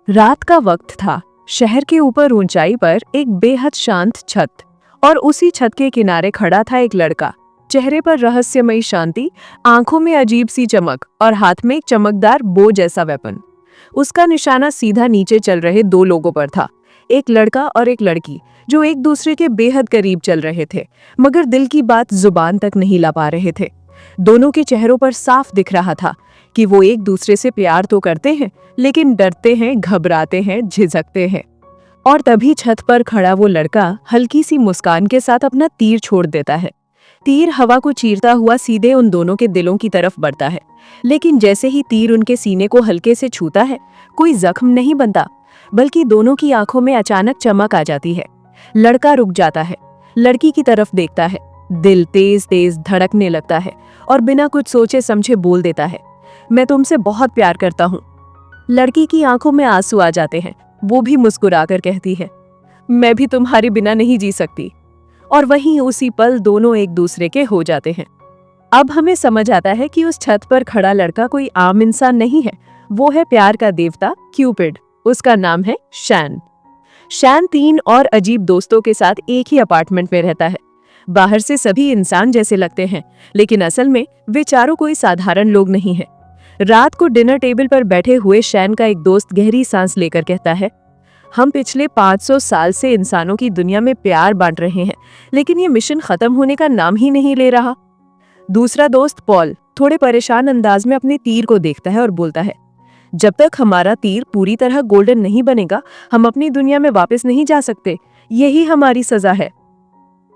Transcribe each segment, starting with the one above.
रात का वक्त था। शहर के ऊपर ऊंचाई पर एक बेहद शांत छत, और उसी छत के किनारे खड़ा था एक लड़का। चेहरे पर रहस्यमयी शांति, आंखों में अजीब सी चमक और हाथ में एक चमकदार बो जैसा वेपन। उसका निशाना सीधा नीचे चल रहे दो लोगों पर था, एक लड़का और एक लड़की, जो एक दूसरे के बेहद करीब चल रहे थे, मगर दिल की बात जुबान तक नहीं ला पा रहे थे। दोनों के चेहरों पर साफ दिख रहा था कि वो एक दूसरे से प्यार तो करते हैं, लेकिन डरते हैं, घबराते हैं, झिझकते हैं। और तभी छत पर खड़ा वो लड़का हल्की सी मुस्कान के साथ अपना तीर छोड़ देता है। तीर हवा को चीरता हुआ सीधे उन दोनों के दिलों की तरफ बढ़ता है, लेकिन जैसे ही तीर उनके सीने को हल्के से छूता है, कोई जख्म नहीं बनता, बल्कि दोनों की आंखों में अचानक चमक आ जाती है। लड़का रुक जाता है, लड़की की तरफ देखता है, दिल तेज तेज धड़कने लगता है और बिना कुछ सोचे समझे बोल देता है, मैं तुमसे बहुत प्यार करता हूँ। लड़की की आंखों में आंसू आ जाते हैं, वो भी मुस्कुराकर कहती है, मैं भी तुम्हारे बिना नहीं जी सकती। और वहीं उसी पल दोनों एक दूसरे के हो जाते हैं। अब हमें समझ आता है कि उस छत पर खड़ा लड़का कोई आम इंसान नहीं है, वो है प्यार का देवता क्यूपिड। उसका नाम है शैन। शैन 3 और अजीब दोस्तों के साथ एक ही अपार्टमेंट में रहता है। बाहर से सभी इंसान जैसे लगते हैं, लेकिन असल में वे चारों कोई साधारण लोग नहीं है। रात को डिनर टेबल पर बैठे हुए शैन का एक दोस्त गहरी सांस लेकर कहता है, हम पिछले 500 साल से इंसानों की दुनिया में प्यार बांट रहे हैं, लेकिन ये मिशन खत्म होने का नाम ही नहीं ले रहा। दूसरा दोस्त पॉल थोड़े परेशान अंदाज में अपने तीर को देखता है और बोलता है, जब तक हमारा तीर पूरी तरह गोल्डन नहीं बनेगा, हम अपनी दुनिया में वापस नहीं जा सकते। यही हमारी सजा है।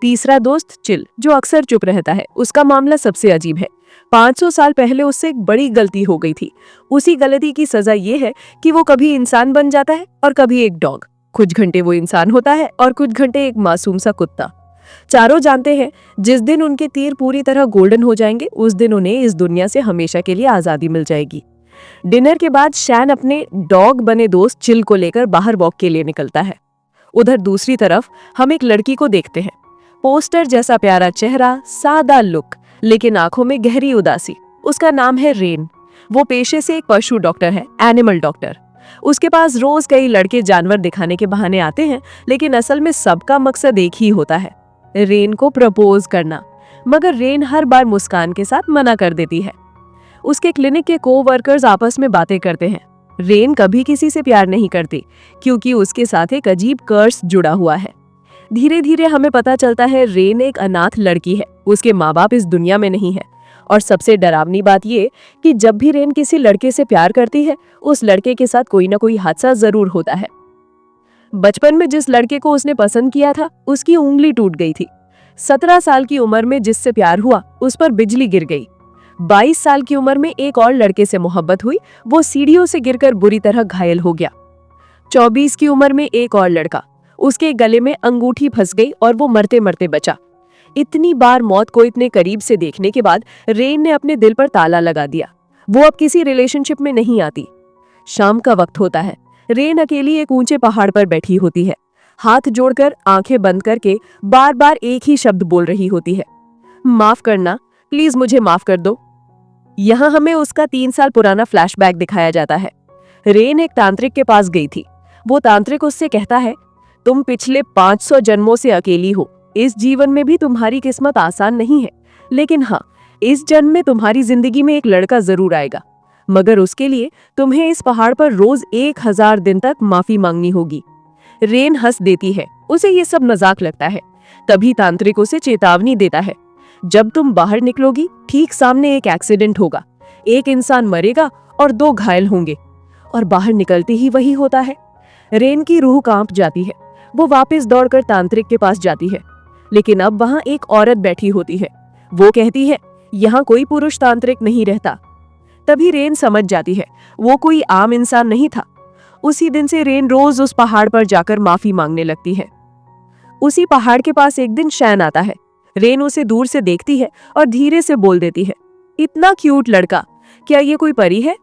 तीसरा दोस्त चिल, जो अक्सर चुप रहता है, उसका मामला सबसे अजीब है। 500 साल पहले उससे एक बड़ी गलती हो गई थी। उसी गलती की सजा ये है कि वो कभी इंसान बन जाता है और कभी एक डॉग। कुछ घंटे वो इंसान होता है और कुछ घंटे एक मासूम सा कुत्ता। चारों जानते हैं, जिस दिन उनके तीर पूरी तरह गोल्डन हो जाएंगे, उस दिन उन्हें इस दुनिया से हमेशा के लिए आजादी मिल जाएगी। डिनर के बाद शैन अपने डॉग बने दोस्त चिल को लेकर बाहर वॉक के लिए निकलता है। उधर दूसरी तरफ हम एक लड़की को देखते हैं। पोस्टर जैसा प्यारा चेहरा, सादा लुक, लेकिन आंखों में गहरी उदासी। उसका नाम है रेन। वो पेशे से एक पशु डॉक्टर है, एनिमल डॉक्टर। उसके पास रोज कई लड़के जानवर दिखाने के बहाने आते हैं, लेकिन असल में सबका मकसद एक ही होता है, रेन को प्रपोज करना। मगर रेन हर बार मुस्कान के साथ मना कर देती है। उसके क्लिनिक के को-वर्कर्स आपस में बातें करते हैं। रेन कभी किसी से प्यार नहीं करती, क्योंकि उसके साथ एक अजीब कर्स जुड़ा हुआ है। धीरे धीरे हमें पता चलता है रेन एक अनाथ लड़की है। उसके माँ बाप इस दुनिया में नहीं है। और सबसे डरावनी बात ये कि जब भी रेन किसी लड़के से प्यार करती है, उस लड़के के साथ कोई ना कोई हादसा जरूर होता है। बचपन में जिस लड़के को उसने पसंद किया था, उसकी उंगली टूट गई थी। 17 साल की उम्र में जिससे प्यार हुआ, उस पर बिजली गिर गई। 22 साल की उम्र में एक और लड़के से मोहब्बत हुई, वो सीढ़ियों से गिरकर बुरी तरह घायल हो गया। 24 की उम्र में एक और लड़का, उसके गले में अंगूठी फंस गई और वो मरते मरते बचा। इतनी बार मौत को इतने करीब से देखने के बाद रेन ने अपने दिल पर ताला लगा दिया। वो अब किसी रिलेशनशिप में नहीं आती। शाम का वक्त होता है। रेन अकेली एक ऊंचे पहाड़ पर बैठी होती है, हाथ जोड़कर आंखें बंद करके बार बार एक ही शब्द बोल रही होती है, माफ करना, प्लीज मुझे माफ कर दो। यहाँ हमें उसका 3 साल पुराना फ्लैशबैक दिखाया जाता है। रेन एक तांत्रिक के पास गई थी। वो तांत्रिक उससे कहता है, तुम पिछले 500 जन्मों से अकेली हो। इस जीवन में भी तुम्हारी किस्मत आसान नहीं है, लेकिन हाँ, इस जन्म में तुम्हारी जिंदगी में एक लड़का जरूर आएगा, मगर उसके लिए तुम्हें इस पहाड़ पर रोज 1000 दिन तक माफी मांगनी होगी। रेन हंस देती है, उसे ये सब मजाक लगता है। तभी तांत्रिक उसे चेतावनी देता है, जब तुम बाहर निकलोगी, ठीक सामने एक एक्सीडेंट होगा, एक इंसान मरेगा और 2 घायल होंगे। और बाहर निकलते ही वही होता है। रेन की रूह कांप जाती है। वो वापस दौड़कर तांत्रिक के पास जाती है, लेकिन अब वहां एक औरत बैठी होती है। वो कहती है, यहाँ कोई पुरुष तांत्रिक नहीं रहता। तभी रेन समझ जाती है, वो कोई आम इंसान नहीं था। उसी दिन से रेन रोज उस पहाड़ पर जाकर माफी मांगने लगती है। उसी पहाड़ के पास एक दिन शैन आता है। रेन उसे दूर से देखती है और धीरे से बोल देती है, इतना क्यूट लड़का, क्या ये कोई परी है?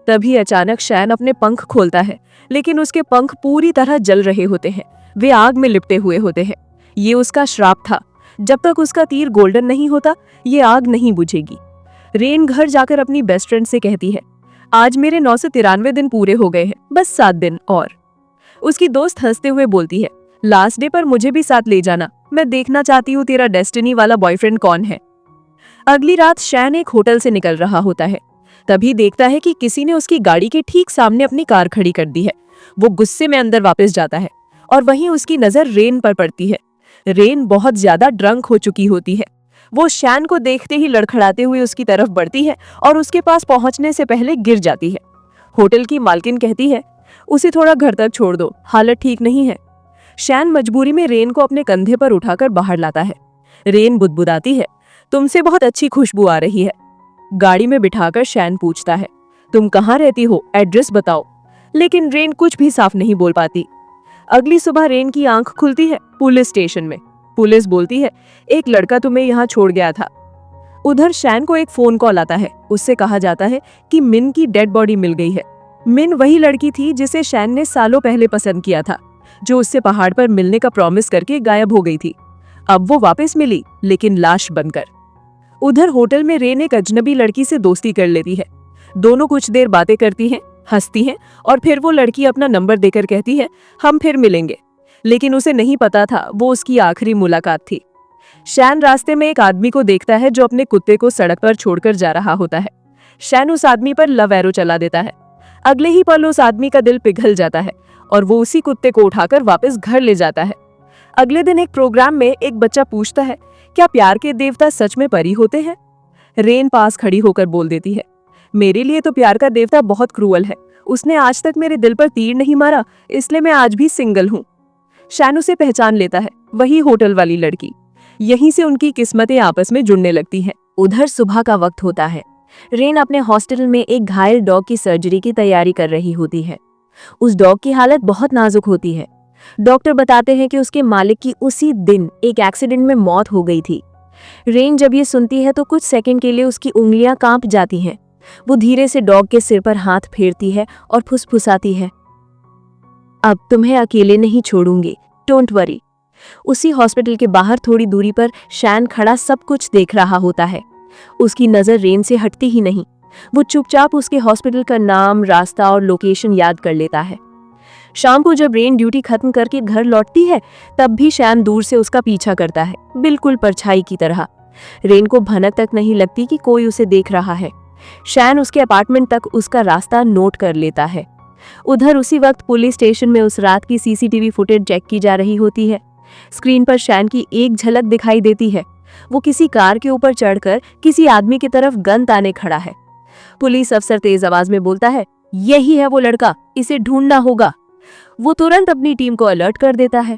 तभी अचानक शैन अपने पंख खोलता है, लेकिन उसके पंख पूरी तरह जल रहे होते हैं। वे आग में लिपटे हुए होते हैं। ये उसका श्राप था। जब तक उसका तीर गोल्डन नहीं होता, ये आग नहीं बुझेगी। रेन घर जाकर अपनी बेस्ट फ्रेंड से कहती है, आज मेरे 993 दिन पूरे हो गए हैं, बस 7 दिन और। उसकी दोस्त हंसते हुए बोलती है, लास्ट डे पर मुझे भी साथ ले जाना, मैं देखना चाहती हूँ तेरा डेस्टिनी वाला बॉयफ्रेंड कौन है। अगली रात शैन एक होटल से निकल रहा होता है, तभी देखता है कि किसी ने उसकी गाड़ी के ठीक सामने अपनी कार खड़ी कर दी है। वो गुस्से में अंदर वापस जाता है और वहीं उसकी नजर रेन पर पड़ती है। रेन बहुत ज्यादा ड्रंक हो चुकी होती है। वो शैन को देखते ही लड़खड़ाते हुए उसकी तरफ बढ़ती है और उसके पास पहुंचने से पहले गिर जाती है। होटल की मालकिन कहती है, उसे थोड़ा घर तक छोड़ दो, हालत ठीक नहीं है। शैन मजबूरी में रेन को अपने कंधे पर उठाकर बाहर लाता है। रेन बुदबुदाती है, तुमसे बहुत अच्छी खुशबू आ रही है। गाड़ी में बिठाकर शैन पूछता है, तुम कहाँ रहती हो, एड्रेस बताओ। लेकिन रेन कुछ भी साफ नहीं बोल पाती। अगली सुबह रेन की आंख खुलती है पुलिस स्टेशन में। पुलिस बोलती है, एक लड़का तुम्हें यहाँ छोड़ गया था। उधर शैन को एक फोन कॉल आता है। उससे कहा जाता है कि मिन की डेड बॉडी मिल गई है। मिन वही लड़की थी जिसे शैन ने सालों पहले पसंद किया था, जो उससे पहाड़ पर मिलने का प्रॉमिस करके गायब हो गई थी। अब वो वापस मिली, लेकिन लाश बनकर। उधर होटल में रेन एक अजनबी लड़की से दोस्ती कर लेती है। दोनों कुछ देर बातें करती हैं, हंसती हैं और फिर वो लड़की अपना नंबर देकर कहती है, हम फिर मिलेंगे। लेकिन उसे नहीं पता था वो उसकी आखिरी मुलाकात थी। शैन रास्ते में एक आदमी को देखता है जो अपने कुत्ते को सड़क पर छोड़कर जा रहा होता है। शैन उस आदमी पर लव एरो चला देता है। अगले ही पल उस आदमी का दिल पिघल जाता है और वो उसी कुत्ते को उठाकर वापस घर ले जाता है। अगले दिन एक प्रोग्राम में एक बच्चा पूछता है, क्या प्यार के देवता सच में परी होते हैं? रेन पास खड़ी होकर बोल देती है, मेरे लिए तो प्यार का देवता बहुत क्रूअल है। उसने आज तक मेरे दिल पर तीर नहीं मारा, इसलिए मैं आज भी सिंगल हूँ। शैन उसे पहचान लेता है, वही होटल वाली लड़की। यहीं से उनकी किस्मतें आपस में जुड़ने लगती हैं। उधर सुबह का वक्त होता है। रेन अपने हॉस्टल में एक घायल डॉग की सर्जरी की तैयारी कर रही होती है। उस डॉग की हालत बहुत नाजुक होती है। डॉक्टर बताते हैं कि उसके मालिक की उसी दिन एक एक्सीडेंट में मौत हो गई थी। रेन जब ये सुनती है तो कुछ सेकंड के लिए उसकी उंगलियां कांप जाती हैं। वो धीरे से डॉग के सिर पर हाथ फेरती है और फुसफुसाती है, अब तुम्हें अकेले नहीं छोड़ूंगी, डोंट वरी। उसी हॉस्पिटल के बाहर थोड़ी दूरी पर शैन खड़ा सब कुछ देख रहा होता है। उसकी नजर रेन से हटती ही नहीं। वो चुपचाप उसके हॉस्पिटल का नाम, रास्ता और लोकेशन याद कर लेता है। शाम को जब रेन ड्यूटी खत्म करके घर लौटती है, तब भी शैन दूर से उसका पीछा करता है, बिल्कुल परछाई की तरह। रेन को भनक तक नहीं लगती कि कोई उसे देख रहा है। शैन उसके अपार्टमेंट तक उसका रास्ता नोट कर लेता है। उधर उसी वक्त पुलिस स्टेशन में उस रात की सीसीटीवी फुटेज चेक की जा रही होती है। स्क्रीन पर शैन की एक झलक दिखाई देती है। वो किसी कार के ऊपर चढ़कर किसी आदमी की तरफ गन ताने खड़ा है। पुलिस अफसर तेज आवाज में बोलता है, यही है वो लड़का, इसे ढूंढना होगा। वो तुरंत अपनी टीम को अलर्ट कर देता है।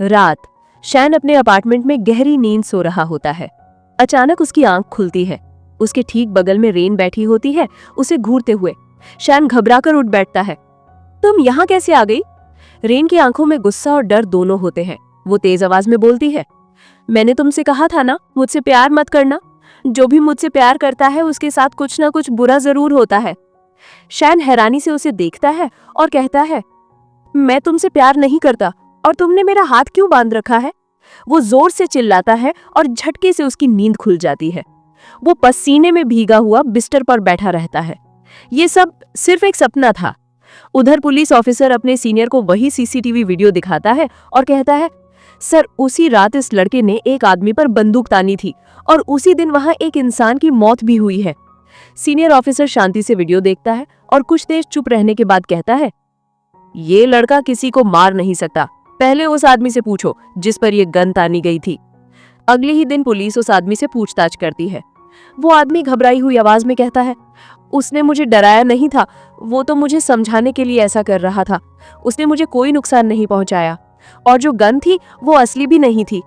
रात, शैन अपने अपार्टमेंट में गहरी नींद सो रहा होता है। अचानक उसकी आंख खुलती है। उसके ठीक बगल में रेन बैठी होती है, उसे घूरते हुए। शैन घबराकर उठ बैठता है, तुम यहाँ कैसे आ गई? रेन की आंखों में गुस्सा और डर दोनों होते हैं। वो तेज आवाज में बोलती है, मैंने तुमसे कहा था ना, मुझसे प्यार मत करना। जो भी मुझसे प्यार करता है उसके साथ कुछ ना कुछ बुरा जरूर होता है। शैन हैरानी से उसे देखता है और कहता है, मैं तुमसे प्यार नहीं करता और तुमने मेरा हाथ क्यों बांध रखा है? वो जोर से चिल्लाता है और झटके से उसकी नींद खुल जाती है। वो पसीने में भीगा हुआ बिस्तर पर बैठा रहता है। ये सब सिर्फ एक सपना था। उधर पुलिस ऑफिसर अपने सीनियर को वही सीसीटीवी वीडियो दिखाता है और कहता है, सर, उसी रात इस लड़के ने एक आदमी पर बंदूक तानी थी और उसी दिन वहां एक इंसान की मौत भी हुई है। सीनियर ऑफिसर शांति से वीडियो देखता है और कुछ देर चुप रहने के बाद कहता है, ये लड़का किसी को मार नहीं सकता, पहले उस आदमी से पूछो जिस पर यह गन तानी गई थी। अगले ही दिन पुलिस उस आदमी से पूछताछ करती है। वो आदमी घबराई हुई आवाज में कहता है, उसने मुझे डराया नहीं था, वो तो मुझे समझाने के लिए ऐसा कर रहा था। उसने मुझे कोई नुकसान नहीं पहुंचाया और जो गन थी वो असली भी नहीं थी।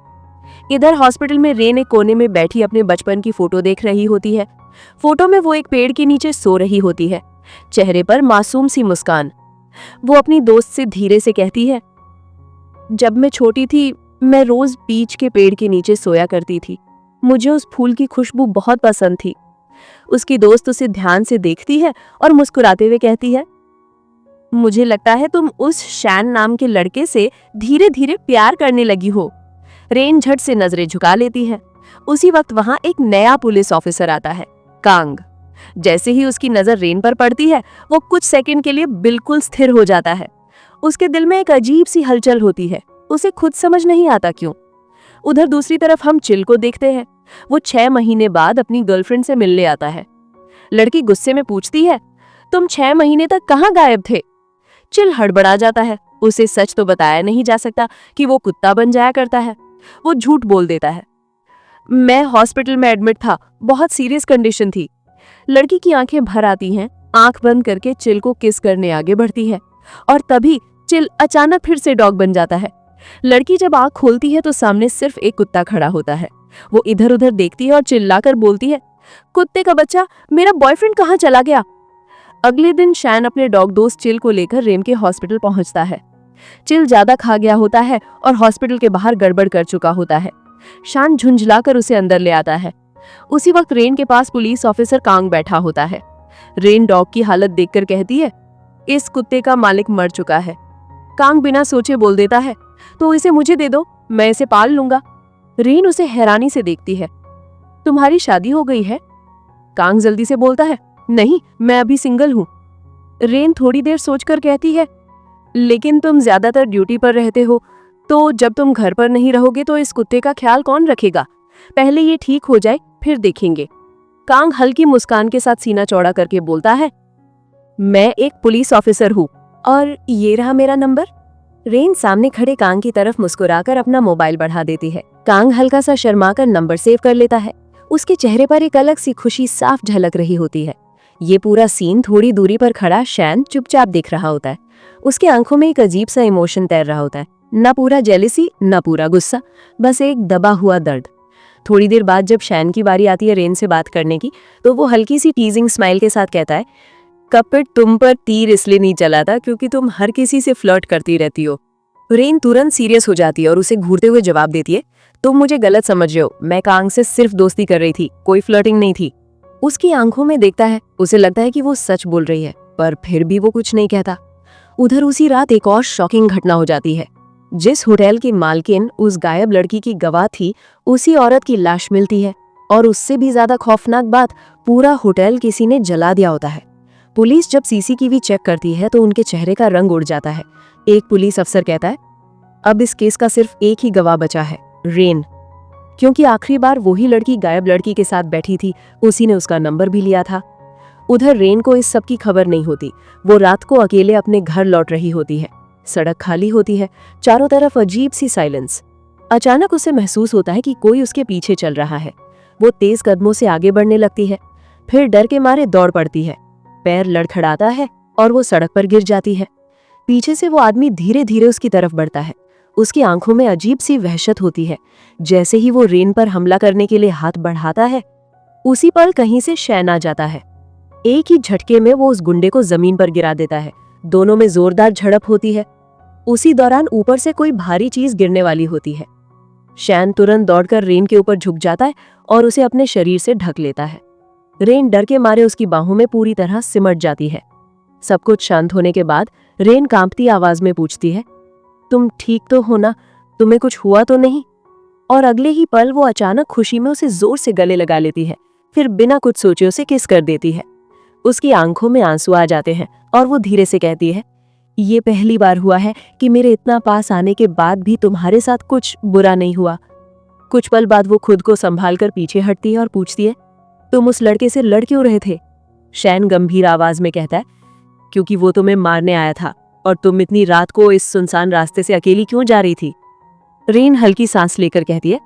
इधर हॉस्पिटल में रेन एक कोने में बैठी अपने बचपन की फोटो देख रही होती है। फोटो में वो एक पेड़ के नीचे सो रही होती है, चेहरे पर मासूम सी मुस्कान। वो अपनी दोस्त से धीरे से कहती है, जब मैं छोटी थी मैं रोज बीच के पेड़ के नीचे सोया करती थी। मुझे उस फूल की खुशबू बहुत पसंद थी। उसकी दोस्त उसे ध्यान से देखती है और मुस्कुराते हुए कहती है, मुझे लगता है तुम उस शैन नाम के लड़के से धीरे धीरे प्यार करने लगी हो। रेन झट से नजरें झुका लेती है। उसी वक्त वहां एक नया पुलिस ऑफिसर आता है, कांग। जैसे ही उसकी नजर रेन पर पड़ती है, वो कुछ सेकंड के लिए बिल्कुल स्थिर हो जाता है। उसके दिल में एक अजीब सी हलचल होती है, उसे खुद समझ नहीं आता क्यों। उधर दूसरी तरफ हम चिल को देखते हैं। वो 6 महीने बाद अपनी गर्लफ्रेंड से मिलने आता है। लड़की गुस्से में पूछती है, तुम 6 महीने तक कहाँ गायब थे? चिल हड़बड़ा जाता है। उसे सच तो बताया नहीं जा सकता कि वो कुत्ता बन जाया करता है। वो झूठ बोल देता है, मैं हॉस्पिटल में एडमिट था, बहुत सीरियस कंडीशन थी। लड़की की आंखें भर आती हैं। आंख बंद करके चिल को किस करने आगे बढ़ती है और तभी चिल अचानक फिर से डॉग बन जाता है। लड़की जब आंख खोलती है तो सामने सिर्फ एक कुत्ता खड़ा होता है। वो इधर उधर देखती है और चिल्लाकर बोलती है, कुत्ते का बच्चा, मेरा बॉयफ्रेंड कहाँ चला गया? अगले दिन शैन अपने डॉग दोस्त चिल को लेकर रेन के हॉस्पिटल पहुंचता है। चिल ज्यादा खा गया होता है और हॉस्पिटल के बाहर गड़बड़ कर चुका होता है। शैन झुंझलाकर उसे अंदर ले आता है। उसी वक्त रेन के पास पुलिस ऑफिसर कांग बैठा होता है। रेन डॉग की हालत देखकर कहती है, इस कुत्ते का मालिक मर चुका है। कांग बिना सोचे बोल देता है, तो इसे मुझे दे दो, मैं इसे पाल लूंगा। रेन उसे हैरानी से देखती है। तुम्हारी शादी हो गई है? कांग जल्दी से बोलता है, नहीं, मैं अभी सिंगल हूँ। रेन थोड़ी देर सोचकर कहती है, लेकिन तुम ज्यादातर ड्यूटी पर रहते हो, तो जब तुम घर पर नहीं रहोगे तो इस कुत्ते का ख्याल कौन रखेगा? पहले ये ठीक हो जाए, फिर देखेंगे। कांग हल्की मुस्कान के साथ सीना चौड़ा करके बोलता है, मैं एक पुलिस ऑफिसर हूँ और ये रहा मेरा नंबर। रेन सामने खड़े कांग की तरफ मुस्कुराकर अपना मोबाइल बढ़ा देती है। कांग हल्का सा शर्माकर नंबर सेव कर लेता है। उसके चेहरे पर एक अलग सी खुशी साफ झलक रही होती है। ये पूरा सीन थोड़ी दूरी पर खड़ा शैन चुपचाप देख रहा होता है। उसकी आंखों में एक अजीब सा इमोशन तैर रहा होता है, न पूरा जेलिसी न पूरा गुस्सा, बस एक दबा हुआ दर्द। थोड़ी देर बाद जब शैन की बारी आती है रेन से बात करने की, तो वो हल्की सी टीजिंग स्माइल के साथ कहता है, कपिट, तुम पर तीर इसलिए नहीं चला था क्योंकि तुम हर किसी से फ्लर्ट करती रहती हो। रेन तुरंत सीरियस हो जाती है और उसे घूरते हुए जवाब देती है, तुम मुझे गलत समझ रहे हो, मैं कांग से सिर्फ दोस्ती कर रही थी, कोई फ्लर्टिंग नहीं थी। उसकी आंखों में देखता है, उसे लगता है कि वो सच बोल रही है, पर फिर भी वो कुछ नहीं कहता। उधर उसी रात एक और शॉकिंग घटना हो जाती है। जिस होटल की मालकिन उस गायब लड़की की गवाह थी, उसी औरत की लाश मिलती है और उससे भी ज्यादा खौफनाक बात, पूरा होटल किसी ने जला दिया होता है। पुलिस जब सीसीटीवी चेक करती है तो उनके चेहरे का रंग उड़ जाता है। एक पुलिस अफसर कहता है, अब इस केस का सिर्फ एक ही गवाह बचा है, रेन, क्योंकि आखिरी बार वही लड़की गायब लड़की के साथ बैठी थी, उसी ने उसका नंबर भी लिया था। उधर रेन को इस सब की खबर नहीं होती। वो रात को अकेले अपने घर लौट रही होती है। सड़क खाली होती है, चारों तरफ अजीब सी साइलेंस। अचानक उसे महसूस होता है कि कोई उसके पीछे चल रहा है। वो तेज कदमों से आगे बढ़ने लगती है, फिर डर के मारे दौड़ पड़ती है। पैर लड़खड़ाता है और वो सड़क पर गिर जाती है। पीछे से वो आदमी धीरे धीरे उसकी तरफ बढ़ता है। उसकी आंखों में अजीब सी वहशत होती है। जैसे ही वो रेन पर हमला करने के लिए हाथ बढ़ाता है, उसी पल कहीं से शैन आ जाता है। एक ही झटके में वो उस गुंडे को जमीन पर गिरा देता है। दोनों में जोरदार झड़प होती है। उसी दौरान ऊपर से कोई भारी चीज गिरने वाली होती है। शैन तुरंत दौड़कर रेन के ऊपर झुक जाता है और उसे अपने शरीर से ढक लेता है। रेन डर के मारे उसकी बाहों में पूरी तरह सिमट जाती है। सब कुछ शांत होने के बाद रेन कांपती आवाज में पूछती है, तुम ठीक तो हो ना? तुम्हें कुछ हुआ तो नहीं? और अगले ही पल वो अचानक खुशी में उसे जोर से गले लगा लेती है, फिर बिना कुछ सोचे उसे किस कर देती है। उसकी आंखों में आंसू आ जाते हैं और वो धीरे से कहती है, ये पहली बार हुआ है कि मेरे इतना पास आने के बाद भी तुम्हारे साथ कुछ बुरा नहीं हुआ। कुछ पल बाद वो खुद को संभाल कर पीछे हटती है और पूछती है, तुम उस लड़के से लड़ क्यों रहे थे? शैन गंभीर आवाज में कहता है, क्योंकि वो तुम्हें मारने आया था और तुम इतनी रात को इस सुनसान रास्ते से अकेली क्यों जा रही थी? रेन हल्की सांस लेकर कहती है,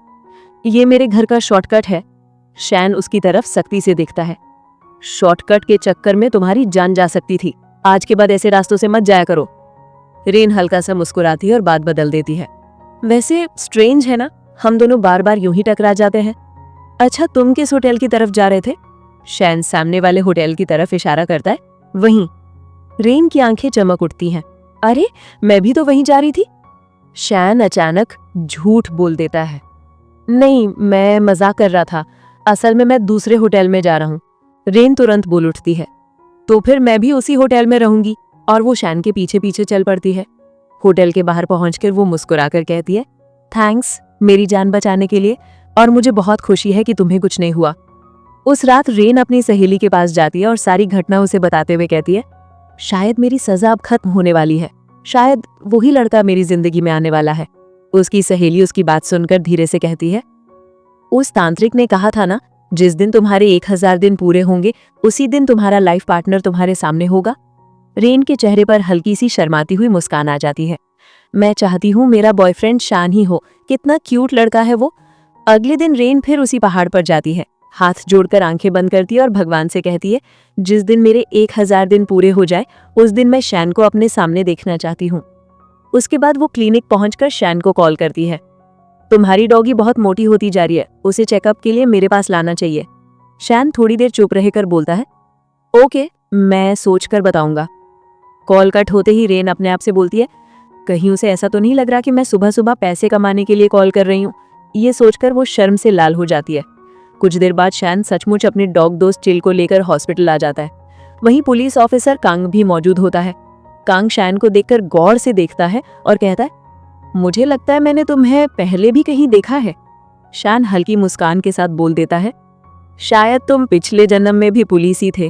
ये मेरे घर का शॉर्टकट है। शैन उसकी तरफ सख्ती से देखता है, शॉर्टकट के चक्कर में तुम्हारी जान जा सकती थी। आज के बाद ऐसे रास्तों से मत जाया करो। रेन हल्का सा मुस्कुराती है और बात बदल देती है, वैसे स्ट्रेंज है ना, हम दोनों बार बार यूं ही टकरा जाते हैं। अच्छा, तुम किस होटल की तरफ जा रहे थे? शैन सामने वाले होटल की तरफ इशारा करता है। वहीं। रेन की आंखें चमक उठती हैं। अरे, मैं भी तो वहीं जा रही थी। शैन अचानक झूठ बोल देता है, नहीं, मैं मजाक कर रहा था, असल में मैं दूसरे होटल में जा रहा हूँ। रेन तुरंत बोल उठती है, तो फिर मैं भी उसी होटल में रहूंगी। और वो शैन के पीछे पीछे चल पड़ती है। होटल के बाहर पहुंचकर वो मुस्कुराकर कहती है, थैंक्स मेरी जान बचाने के लिए, और मुझे बहुत खुशी है कि तुम्हें कुछ नहीं हुआ। उस रात रेन अपनी सहेली के पास जाती है और सारी घटना उसे बताते हुए कहती है, शायद मेरी सजा अब खत्म होने वाली है, शायद वही लड़का मेरी जिंदगी में आने वाला है। उसकी सहेली उसकी बात सुनकर धीरे से कहती है, उस तांत्रिक ने कहा था ना, जिस दिन तुम्हारे 1000 दिन पूरे होंगे उसी दिन तुम्हारा लाइफ पार्टनर तुम्हारे सामने होगा। रेन के चेहरे पर हल्की सी शर्माती हुई मुस्कान आ जाती है। मैं चाहती हूँ मेरा बॉयफ्रेंड शान ही हो, कितना क्यूट लड़का है वो। अगले दिन रेन फिर उसी पहाड़ पर जाती है, हाथ जोड़कर आंखें बंद करती है और भगवान से कहती है, जिस दिन मेरे 1000 दिन पूरे हो जाए उस दिन मैं शैन को अपने सामने देखना चाहती हूँ। उसके बाद वो क्लिनिक पहुंचकर शैन को कॉल करती है, तुम्हारी डॉगी बहुत मोटी होती जा रही है, उसे चेकअप के लिए मेरे पास लाना चाहिए। शैन थोड़ी देर चुप रहकर बोलता है, ओके, मैं सोचकर बताऊंगा। कॉल कट होते ही रेन अपने आप से बोलती है, कहीं उसे ऐसा तो नहीं लग रहा कि मैं सुबह सुबह पैसे कमाने के लिए कॉल कर रही हूँ। ये सोचकर वो शर्म से लाल हो जाती है। कुछ देर बाद शैन सचमुच अपने डॉग दोस्त चिल को लेकर हॉस्पिटल आ जाता है। वहीं पुलिस ऑफिसर कांग भी मौजूद होता है। कांग शैन को देखकर गौर से देखता है और कहता है, मुझे लगता है मैंने तुम्हें पहले भी कहीं देखा है। शैन हल्की मुस्कान के साथ बोल देता है, शायद तुम पिछले जन्म में भी पुलिस ही थे।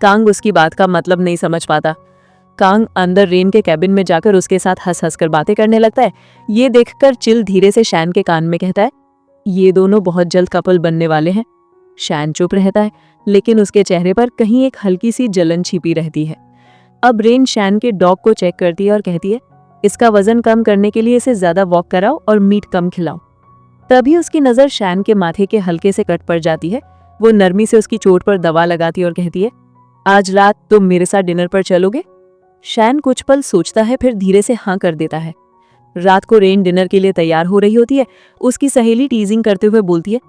कांग उसकी बात का मतलब नहीं समझ पाता। कांग अंदर रेन के कैबिन में जाकर उसके साथ हंस हंस कर बातें करने लगता है। ये देखकर चिल धीरे से शैन के कान में कहता है, ये दोनों बहुत जल्द कपल बनने वाले हैं। शैन चुप रहता है, लेकिन उसके चेहरे पर कहीं एक हल्की सी जलन छिपी रहती है। अब रेन शैन के डॉग को चेक करती है और कहती है, इसका वजन कम करने के लिए इसे ज्यादा वॉक कराओ और मीट कम खिलाओ। तभी उसकी नजर शैन के माथे के हल्के से कट पड़ जाती है। वो नरमी से उसकी चोट पर दवा लगाती है और कहती है, आज रात तुम मेरे साथ डिनर पर चलोगे? शैन कुछ पल सोचता है, फिर धीरे से हाँ कर देता है। रात को रेन डिनर के लिए तैयार हो रही होती है। उसकी सहेली टीजिंग करते हुए बोलती है,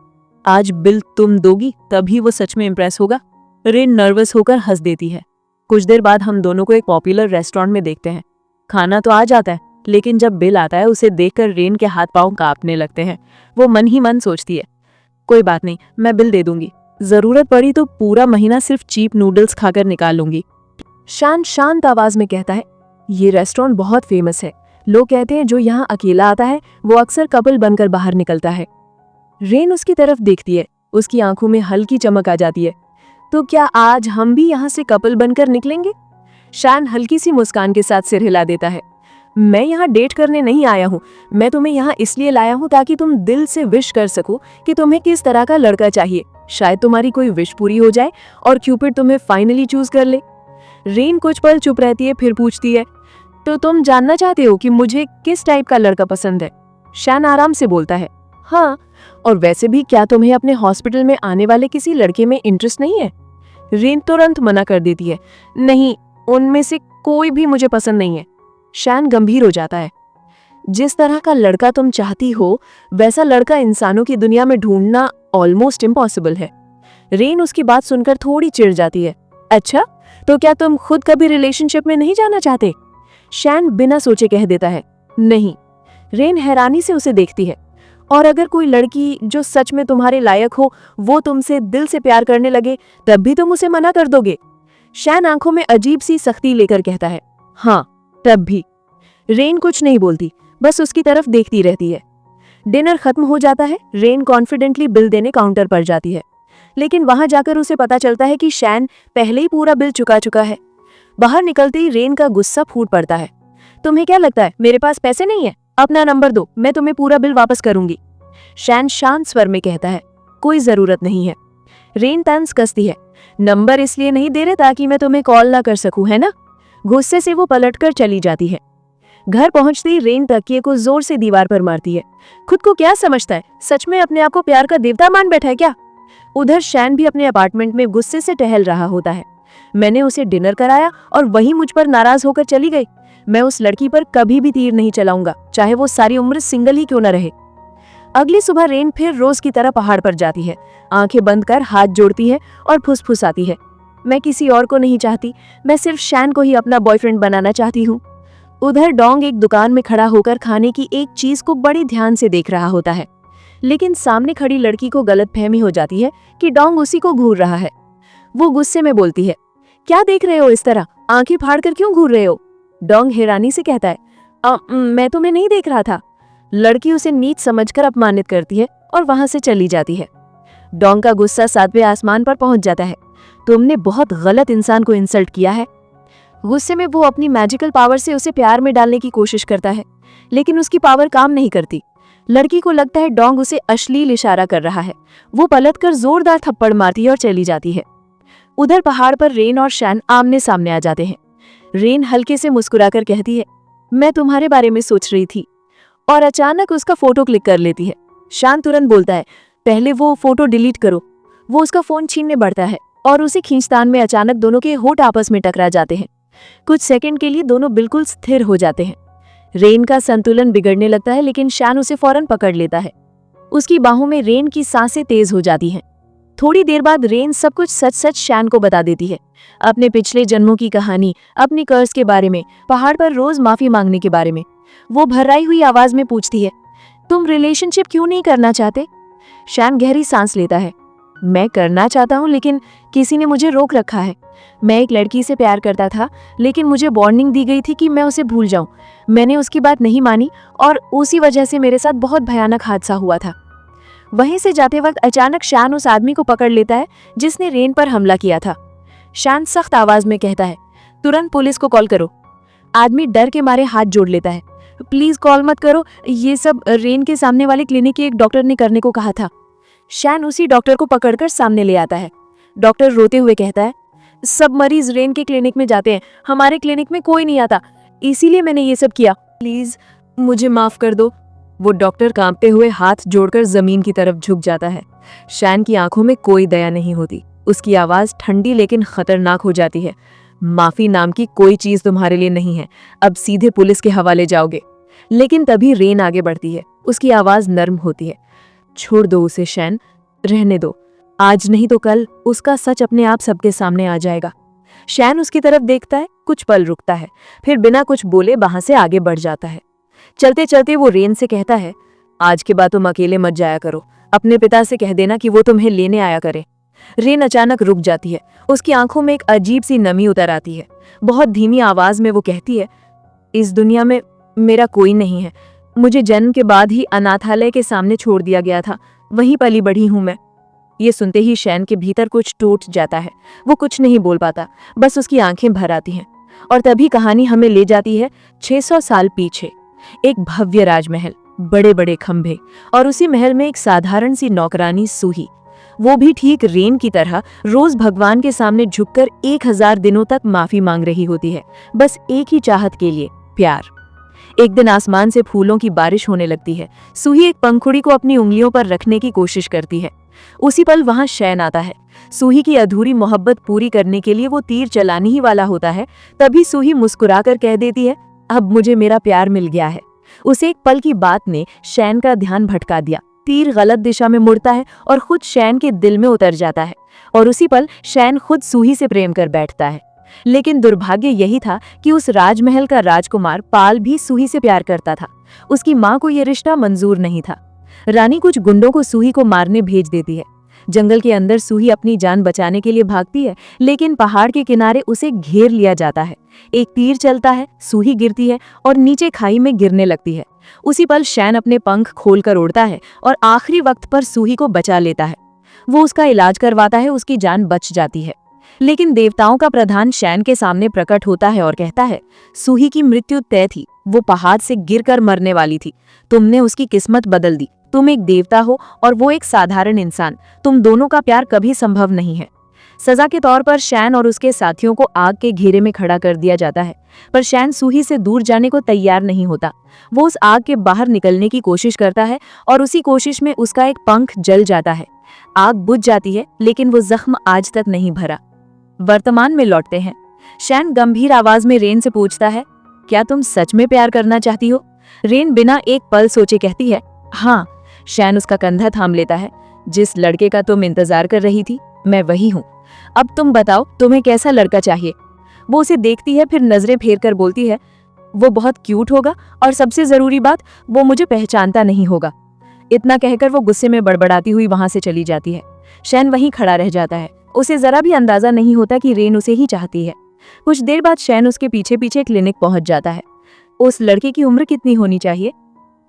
आज बिल तुम दोगी तभी वो सच में इम्प्रेस होगा। रेन नर्वस होकर हंस देती है। कुछ देर बाद हम दोनों को एक पॉपुलर रेस्टोरेंट में देखते हैं। खाना तो आ जाता है, लेकिन जब बिल आता है उसे देखकर रेन के हाथ पांव कांपने लगते हैं। वो मन ही मन सोचती है, कोई बात नहीं, मैं बिल दे दूंगी, जरूरत पड़ी तो पूरा महीना सिर्फ चीप नूडल्स खाकर निकाल लूंगी। शान शांत आवाज में कहता है, ये रेस्टोरेंट बहुत फेमस है, लोग कहते हैं जो यहाँ अकेला आता है वो अक्सर कपल बनकर बाहर निकलता है। रेन उसकी तरफ देखती है, उसकी आंखों में हल्की चमक आ जाती है। तो क्या आज हम भी यहाँ से कपल बनकर निकलेंगे? शान हल्की सी मुस्कान के साथ सिर हिला देता है, मैं यहाँ डेट करने नहीं आया हूँ, मैं तुम्हें यहाँ इसलिए लाया हूँ ताकि तुम दिल से विश कर सको कि तुम्हें किस तरह का लड़का चाहिए। शायद तुम्हारी कोई विश पूरी हो जाए और क्यूपिड तुम्हें फाइनली चूज कर ले। रेन कुछ पल चुप रहती है, फिर पूछती है, तो तुम जानना चाहते हो कि मुझे किस टाइप का लड़का पसंद है? शैन आराम से बोलता है, हाँ, और वैसे भी क्या तुम्हें अपने हॉस्पिटल में आने वाले किसी लड़के में इंटरेस्ट नहीं है? रेन तुरंत मना कर देती है, नहीं, उनमें से कोई भी मुझे पसंद नहीं है। शैन गंभीर हो जाता है, जिस तरह का लड़का तुम चाहती हो वैसा लड़का इंसानों की दुनिया में ढूंढना ऑलमोस्ट इम्पॉसिबल है। रेन उसकी बात सुनकर थोड़ी चिढ़ जाती है, अच्छा, तो क्या तुम खुद कभी रिलेशनशिप में नहीं जाना चाहते? शैन बिना सोचे कह देता है, नहीं। रेन हैरानी से उसे देखती है, और अगर कोई लड़की जो सच में तुम्हारे लायक हो वो तुमसे दिल से प्यार करने लगे तब भी तुम उसे मना कर दोगे? शैन आंखों में अजीब सी सख्ती लेकर कहता है, हाँ, तब भी। रेन कुछ नहीं बोलती, बस उसकी तरफ देखती रहती है। डिनर खत्म हो जाता है। रेन कॉन्फिडेंटली बिल देने काउंटर पर जाती है, लेकिन वहां जाकर उसे पता चलता है कि शैन पहले ही पूरा बिल चुका है। बाहर निकलते ही रेन का गुस्सा फूट पड़ता है, तुम्हें क्या लगता है मेरे पास पैसे नहीं है? अपना नंबर दो, मैं तुम्हें पूरा बिल वापस करूंगी। शैन शांत स्वर में कहता है, कोई जरूरत नहीं है। रेन तंज कसती है, नंबर इसलिए नहीं दे रहे ताकि मैं तुम्हें कॉल ना कर सकूं, है ना? गुस्से से वो पलटकर चली जाती है। घर पहुंचते ही रेन तकिए को जोर से दीवार पर मारती है। खुद को क्या समझता है, सच में अपने आप को प्यार का देवता मान बैठा है क्या? उधर शैन भी अपने अपार्टमेंट में गुस्से से टहल रहा होता है। मैंने उसे डिनर कराया और वही मुझ पर नाराज होकर चली गई। मैं उस लड़की पर कभी भी तीर नहीं चलाऊंगा, चाहे वो सारी उम्र सिंगल ही क्यों न रहे। अगली सुबह रेन फिर रोज की तरह पहाड़ पर जाती है, आंखें बंद कर हाथ जोड़ती है और फुसफुसाती है, मैं किसी और को नहीं चाहती, मैं सिर्फ शैन को ही अपना बॉयफ्रेंड बनाना चाहती हूँ। उधर डोंग एक दुकान में खड़ा होकर खाने की एक चीज को बड़ी ध्यान से देख रहा होता है, लेकिन सामने खड़ी लड़की को गलतफहमी हो जाती है कि डोंग उसी को घूर रहा है। वो गुस्से में बोलती है, क्या देख रहे हो इस तरह, आंखें फाड़ कर क्यों घूर रहे हो? डोंग हैरानी से कहता है, मैं तुम्हें नहीं देख रहा था। लड़की उसे नीच समझकर अपमानित करती है और वहां से चली जाती है। डोंग का गुस्सा 7वें आसमान पर पहुंच जाता है। तुमने बहुत गलत इंसान को इंसल्ट किया है। गुस्से में वो अपनी मैजिकल पावर से उसे प्यार में डालने की कोशिश करता है, लेकिन उसकी पावर काम नहीं करती। लड़की को लगता है डोंग उसे अश्लील इशारा कर रहा है। वो पलटकर जोरदार थप्पड़ मारती है और चली जाती है। उधर पहाड़ पर रेन और शैन आमने सामने आ जाते हैं। रेन हल्के से मुस्कुराकर कहती है, मैं तुम्हारे बारे में सोच रही थी, और अचानक उसका फोटो क्लिक कर लेती है। शैन तुरंत बोलता है, पहले वो फोटो डिलीट करो। वो उसका फोन छीनने बढ़ता है और उसी खींचतान में अचानक दोनों के होठ आपस में टकरा जाते हैं। कुछ सेकंड के लिए दोनों बिल्कुल स्थिर हो जाते हैं। रेन का संतुलन बिगड़ने लगता है, लेकिन शैन उसे फौरन पकड़ लेता है। उसकी बाहों में रेन की सांसें तेज हो जाती हैं। थोड़ी देर बाद रेन सब कुछ सच सच शैन को बता देती है, अपने पिछले जन्मों की कहानी, अपनी कर्ज के बारे में, पहाड़ पर रोज माफी मांगने के बारे में। वो भर्राई हुई आवाज में पूछती है, तुम रिलेशनशिप क्यों नहीं करना चाहते? शैन गहरी सांस लेता है, मैं करना चाहता हूँ, लेकिन किसी ने मुझे रोक रखा है। मैं एक लड़की से प्यार करता था, लेकिन मुझे वार्निंग दी गई थी कि मैं उसे भूल जाऊं। मैंने उसकी बात नहीं मानी और उसी वजह से मेरे साथ बहुत भयानक हादसा हुआ था। वहीं से जाते वक्त अचानक शैन उस आदमी को पकड़ लेता है जिसने रेन पर हमला किया था। शैन सख्त आवाज में कहता है, तुरंत पुलिस को कॉल करो। आदमी डर के मारे हाथ जोड़ लेता है, प्लीज कॉल मत करो, ये सब रेन के सामने वाले क्लिनिक के एक डॉक्टर ने करने को कहा था। शैन उसी डॉक्टर को पकड़कर सामने ले आता है। डॉक्टर रोते हुए कहता है, सब मरीज रेन के क्लिनिक में जाते हैं, हमारे क्लिनिक में कोई नहीं आता, इसीलिए मैंने ये सब किया, प्लीज मुझे माफ कर दो। वो डॉक्टर कांपते हुए हाथ जोड़कर जमीन की तरफ झुक जाता है। शैन की आंखों में कोई दया नहीं होती। उसकी आवाज ठंडी लेकिन खतरनाक हो जाती है, माफी नाम की कोई चीज तुम्हारे लिए नहीं है, अब सीधे पुलिस के हवाले जाओगे। लेकिन तभी रेन आगे बढ़ती है। उसकी आवाज नर्म होती है, छोड़ दो उसे शैन, रहने दो, आज नहीं तो कल उसका सच अपने आप सबके सामने आ जाएगा। शैन उसकी तरफ देखता है, कुछ पल रुकता है, फिर बिना कुछ बोले वहां से आगे बढ़ जाता है। चलते चलते वो रेन से कहता है, आज के बाद तुम अकेले मत जाया करो, अपने पिता से कह देना कि वो तुम्हें लेने आया करे। रेन अचानक रुक जाती है, उसकी आंखों में एक अजीब सी नमी उतर आती है। बहुत धीमी आवाज में वो कहती है, इस दुनिया में मेरा कोई नहीं है, मुझे जन्म के बाद ही अनाथालय के सामने छोड़ दिया गया था, वहीं पली बढ़ी हूं मैं। ये सुनते ही शैन के भीतर कुछ टूट जाता है। वो कुछ नहीं बोल पाता, बस उसकी आंखें भर आती हैं। और तभी कहानी हमें ले जाती है 600 साल पीछे। एक भव्य राजमहल, बड़े बड़े खंभे, और उसी महल में एक साधारण सी नौकरानी सूही। वो भी ठीक रेन की तरह रोज भगवान के सामने झुककर 1000 दिनों तक माफी मांग रही होती है, बस एक ही चाहत के लिए, प्यार। एक दिन आसमान से फूलों की बारिश होने लगती है। सूही एक पंखुड़ी को अपनी उंगलियों पर रखने की कोशिश करती है। उसी पल वहां शैन आता है। सूही की अधूरी मोहब्बत पूरी करने के लिए वो तीर चलाने ही वाला होता है। तभी सूही मुस्कुराकर कह देती है, अब मुझे मेरा प्यार मिल गया है। उसे एक पल की बात ने शैन का ध्यान भटका दिया। तीर गलत दिशा में मुड़ता है और खुद शैन के दिल में उतर जाता है, और उसी पल शैन खुद सूही से प्रेम कर बैठता है। लेकिन दुर्भाग्य यही था कि उस राजमहल का राजकुमार पाल भी सूही से प्यार करता था। उसकी माँ को यह रिश्ता मंजूर नहीं था। रानी कुछ गुंडों को सूही को मारने भेज देती है। जंगल के अंदर सूही अपनी जान बचाने के लिए भागती है, लेकिन पहाड़ के किनारे उसे घेर लिया जाता है। एक तीर चलता है, सूही गिरती है और नीचे खाई में गिरने लगती है। उसी पल शैन अपने पंख खोलकर उड़ता है और आखिरी वक्त पर सूही को बचा लेता है। वो उसका इलाज करवाता है, उसकी जान बच जाती है। लेकिन देवताओं का प्रधान शैन के सामने प्रकट होता है और कहता है, सूही की मृत्यु तय थी, वो पहाड़ से गिरकर मरने वाली थी। तुमने उसकी किस्मत बदल दी। तुम एक देवता हो और वो एक साधारण इंसान। तुम दोनों का प्यार कभी संभव नहीं है। सजा के तौर पर शैन और उसके साथियों को आग के घेरे में खड़ा कर दिया जाता है, पर शैन सूही से दूर जाने को तैयार नहीं होता। वो उस आग के बाहर निकलने की कोशिश करता है और उसी कोशिश में उसका एक पंख जल जाता है। आग बुझ जाती है, लेकिन वो जख्म आज तक नहीं भरा। वर्तमान में लौटते हैं। शैन गंभीर आवाज में रेन से पूछता है, क्या तुम सच में प्यार करना चाहती हो? रेन बिना एक पल सोचे कहती है, हाँ। शैन उसका कंधा थाम लेता है। जिस लड़के का तुम इंतजार कर रही थी, मैं वही हूँ। अब तुम बताओ, तुम्हें कैसा लड़का चाहिए? वो उसे देखती है, फिर नजरें फेर कर बोलती है, वो बहुत क्यूट होगा और सबसे जरूरी बात, वो मुझे पहचानता नहीं होगा। इतना कहकर वो गुस्से में बड़बड़ाती हुई वहां से चली जाती है। शैन वहीं खड़ा रह जाता है। उसे जरा भी अंदाजा नहीं होता कि रेन उसे ही चाहती है। कुछ देर बाद शैन उसके पीछे पीछे क्लिनिक पहुंच जाता है। उस लड़के की उम्र कितनी होनी चाहिए?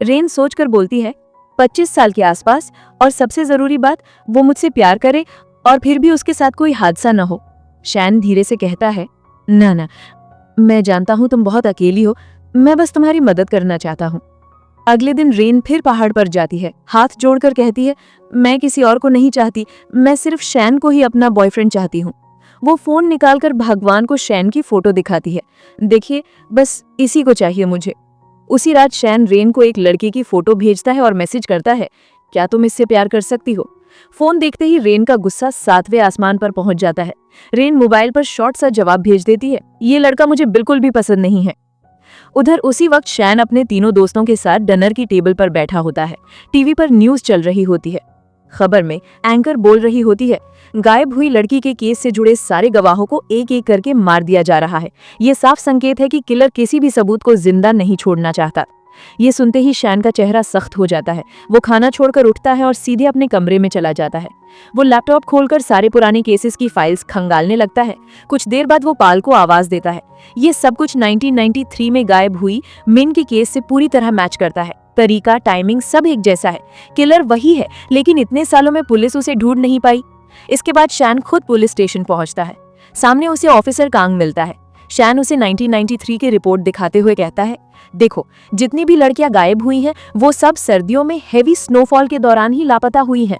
रेन सोचकर बोलती है, 25 साल के आसपास, और सबसे जरूरी बात, वो मुझसे प्यार करे और फिर भी उसके साथ कोई हादसा न हो। शैन धीरे से कहता है, ना ना, मैं जानता हूँ तुम बहुत अकेली हो, मैं बस तुम्हारी मदद करना चाहता हूँ। अगले दिन रेन फिर पहाड़ पर जाती है, हाथ जोड़कर कहती है, मैं किसी और को नहीं चाहती, मैं सिर्फ शैन को ही अपना बॉयफ्रेंड चाहती हूँ। वो फोन निकालकर भगवान को शैन की फोटो दिखाती है, देखिए बस इसी को चाहिए मुझे। उसी रात शैन रेन को एक लड़के की फोटो भेजता है और मैसेज करता है, क्या तुम इससे प्यार कर सकती हो? फोन देखते ही रेन का गुस्सा 7वें आसमान पर पहुंच जाता है। रेन मोबाइल पर शॉर्ट सा जवाब भेज देती है, ये लड़का मुझे बिल्कुल भी पसंद नहीं है। उधर उसी वक्त शैन अपने तीनों दोस्तों के साथ डिनर की टेबल पर बैठा होता है। टीवी पर न्यूज चल रही होती है। खबर में एंकर बोल रही होती है, गायब हुई लड़की के केस से जुड़े सारे गवाहों को एक एक करके मार दिया जा रहा है। ये साफ संकेत है कि किलर किसी भी सबूत को जिंदा नहीं छोड़ना चाहता। ये सुनते ही शैन का चेहरा सख्त हो जाता है। वो खाना छोड़कर उठता है और सीधे अपने कमरे में चला जाता है। वो लैपटॉप खोलकर सारे पुराने केसेस की फाइल्स खंगालने लगता है। कुछ देर बाद वो पाल को आवाज देता है। ये सब कुछ 1993 में गायब हुई मिन के केस से पूरी तरह मैच करता है। तरीका, टाइमिंग सब एक जैसा है। किलर वही है, लेकिन इतने सालों में पुलिस उसे ढूंढ नहीं पाई। इसके बाद शैन खुद पुलिस स्टेशन पहुंचता है। सामने उसे ऑफिसर कांग मिलता है। शैन उसे 1993 की रिपोर्ट दिखाते हुए कहता है, देखो, जितनी भी लड़कियां गायब हुई हैं, वो सब सर्दियों में हेवी स्नोफॉल के दौरान ही लापता हुई हैं।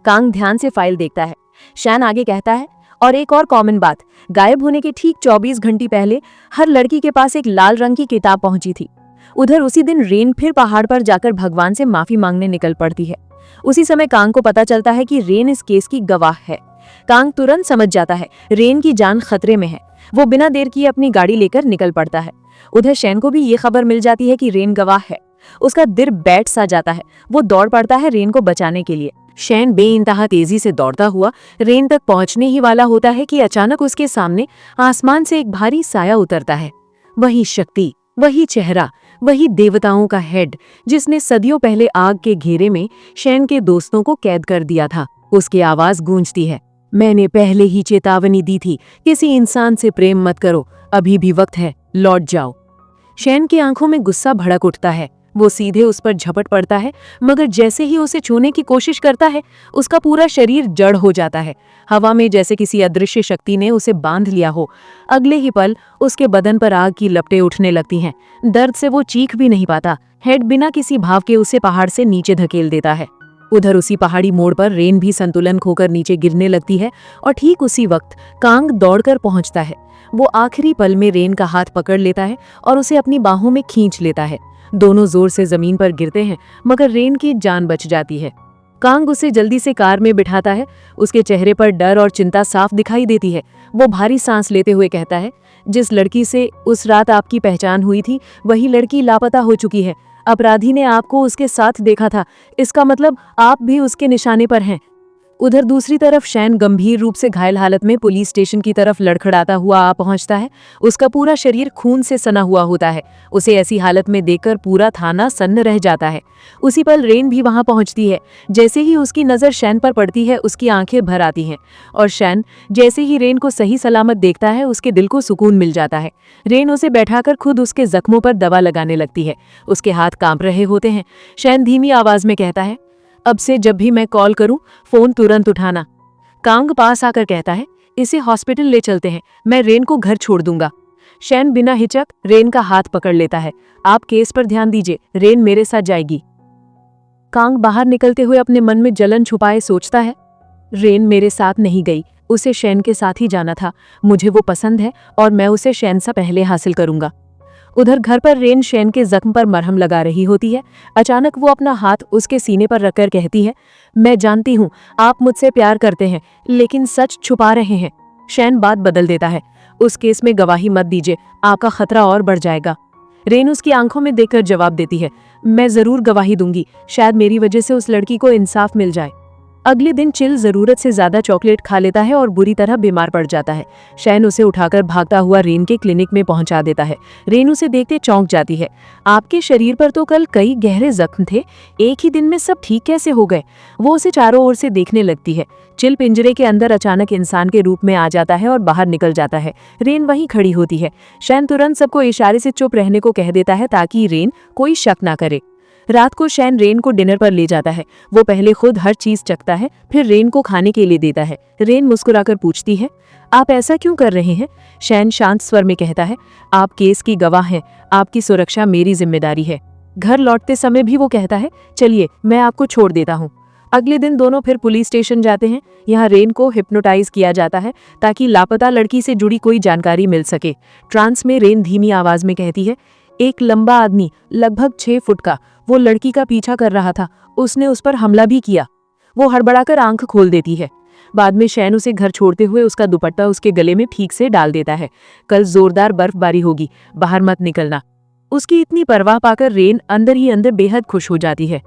कांग ध्यान से फाइल देखता है। शैन आगे कहता है, और एक और कॉमन बात, गायब होने के ठीक 24 घंटे पहले हर लड़की के पास एक लाल रंग की किताब पहुंची थी। उधर उसी दिन रेन फिर पहाड़ पर जाकर भगवान से माफी मांगने निकल पड़ती है। उसी समय कांग को पता चलता है कि रेन इस केस की गवाह है। कांग तुरंत समझ जाता है रेन की जान खतरे में है। वो बिना देर किए अपनी गाड़ी लेकर निकल पड़ता है। उधर शैन को भी ये खबर मिल जाती है कि रेन गवाह है। उसका दिल बैठ सा जाता है। वो दौड़ पड़ता है रेन को बचाने के लिए। शैन बेइंतहा तेजी से दौड़ता हुआ रेन तक पहुंचने ही वाला होता है कि अचानक उसके सामने आसमान से एक भारी साया उतरता है। वही शक्ति, वही चेहरा, वही देवताओं का हेड, जिसने सदियों पहले आग के घेरे में शैन के दोस्तों को कैद कर दिया था। उसकी आवाज गूंजती है, मैंने पहले ही चेतावनी दी थी, किसी इंसान से प्रेम मत करो, अभी भी वक्त है, लौट जाओ। शैन की आंखों में गुस्सा भड़क उठता है। वो सीधे उस पर झपट पड़ता है, मगर जैसे ही उसे छूने की कोशिश करता है, उसका पूरा शरीर जड़ हो जाता है। हवा में जैसे किसी अदृश्य शक्ति ने उसे बांध लिया हो। अगले ही पल उसके बदन पर आग की लपटें उठने लगती हैं। दर्द से वो चीख भी नहीं पाता। हेड बिना किसी भाव के उसे पहाड़ से नीचे धकेल देता है। उधर उसी पहाड़ी मोड़ पर रेन भी संतुलन खोकर नीचे गिरने लगती है और ठीक उसी वक्त कांग दौड़कर पहुंचता है। वो आखिरी पल में रेन का हाथ पकड़ लेता है और उसे अपनी बाहों में खींच लेता है। दोनों जोर से जमीन पर गिरते हैं, मगर रेन की जान बच जाती है। कांग उसे जल्दी से कार में बिठाता है। उसके चेहरे पर डर और चिंता साफ दिखाई देती है। वो भारी सांस लेते हुए कहता है, जिस लड़की से उस रात आपकी पहचान हुई थी, वही लड़की लापता हो चुकी है। अपराधी ने आपको उसके साथ देखा था, इसका मतलब आप भी उसके निशाने पर हैं। उधर दूसरी तरफ शैन गंभीर रूप से घायल हालत में पुलिस स्टेशन की तरफ लड़खड़ाता हुआ आ पहुंचता है। उसका पूरा शरीर खून से सना हुआ होता है। उसे ऐसी हालत में देखकर पूरा थाना सन्न रह जाता है। उसी पल रेन भी वहां पहुंचती है। जैसे ही उसकी नजर शैन पर पड़ती है, उसकी आंखें भर आती हैं और शैन जैसे ही रेन को सही सलामत देखता है, उसके दिल को सुकून मिल जाता है। रेन उसे बैठाकर खुद उसके जख्मों पर दवा लगाने लगती है। उसके हाथ कांप रहे होते हैं। शैन धीमी आवाज में कहता है, अब से जब भी मैं कॉल करूं, फोन तुरंत उठाना। कांग पास आकर कहता है, इसे हॉस्पिटल ले चलते हैं, मैं रेन को घर छोड़ दूंगा। शैन बिना हिचक रेन का हाथ पकड़ लेता है। आप केस पर ध्यान दीजिए, रेन मेरे साथ जाएगी। कांग बाहर निकलते हुए अपने मन में जलन छुपाए सोचता है, रेन मेरे साथ नहीं गई, उसे शैन के साथ ही जाना था। मुझे वो पसंद है और मैं उसे शैन से पहले हासिल करूंगा। उधर घर पर रेन शैन के जख्म पर मरहम लगा रही होती है। अचानक वो अपना हाथ उसके सीने पर रखकर कहती है, मैं जानती हूँ आप मुझसे प्यार करते हैं, लेकिन सच छुपा रहे हैं। शैन बात बदल देता है, उस केस में गवाही मत दीजिए, आपका खतरा और बढ़ जाएगा। रेन उसकी आंखों में देखकर जवाब देती है, मैं जरूर गवाही दूंगी, शायद मेरी वजह से उस लड़की को इंसाफ मिल जाए। अगले दिन चिल जरूरत से ज्यादा चॉकलेट खा लेता है और बुरी तरह बीमार पड़ जाता है। शैन उसे उठाकर भागता हुआ रेन के क्लिनिक में पहुंचा देता है। रेन उसे देखते चौंक जाती है। आपके शरीर पर तो कल कई गहरे जख्म थे, एक ही दिन में सब ठीक कैसे हो गए? वो उसे चारों ओर से देखने लगती है। चिल पिंजरे के अंदर अचानक इंसान के रूप में आ जाता है और बाहर निकल जाता है। रेन वहीं खड़ी होती है। शैन तुरंत सबको इशारे से चुप रहने को कह देता है ताकि रेन कोई शक ना करे। रात को शैन रेन को डिनर पर ले जाता है। वो पहले खुद हर चीज चखता है, फिर रेन को खाने के लिए देता है। रेन मुस्कुराकर पूछती है, आप ऐसा क्यों कर रहे हैं? शैन शांत स्वर में कहता है, आप केस की गवाह हैं, आपकी सुरक्षा मेरी जिम्मेदारी है। घर लौटते समय भी वो कहता है, चलिए मैं आपको छोड़ देता हूँ। अगले दिन दोनों फिर पुलिस स्टेशन जाते हैं। यहाँ रेन को हिप्नोटाइज किया जाता है ताकि लापता लड़की से जुड़ी कोई जानकारी मिल सके। ट्रांस में रेन धीमी आवाज में कहती है, एक लंबा आदमी लगभग 6 फुट का वो लड़की का पीछा कर रहा था, उसने उस पर हमला भी किया। वो हड़बड़ाकर आंख खोल देती है। बाद में शैन उसे घर छोड़ते हुए उसका दुपट्टा उसके गले में ठीक से डाल देता है। कल जोरदार बर्फबारी होगी, बाहर मत निकलना। उसकी इतनी परवाह पाकर रेन अंदर ही अंदर बेहद खुश हो जाती है।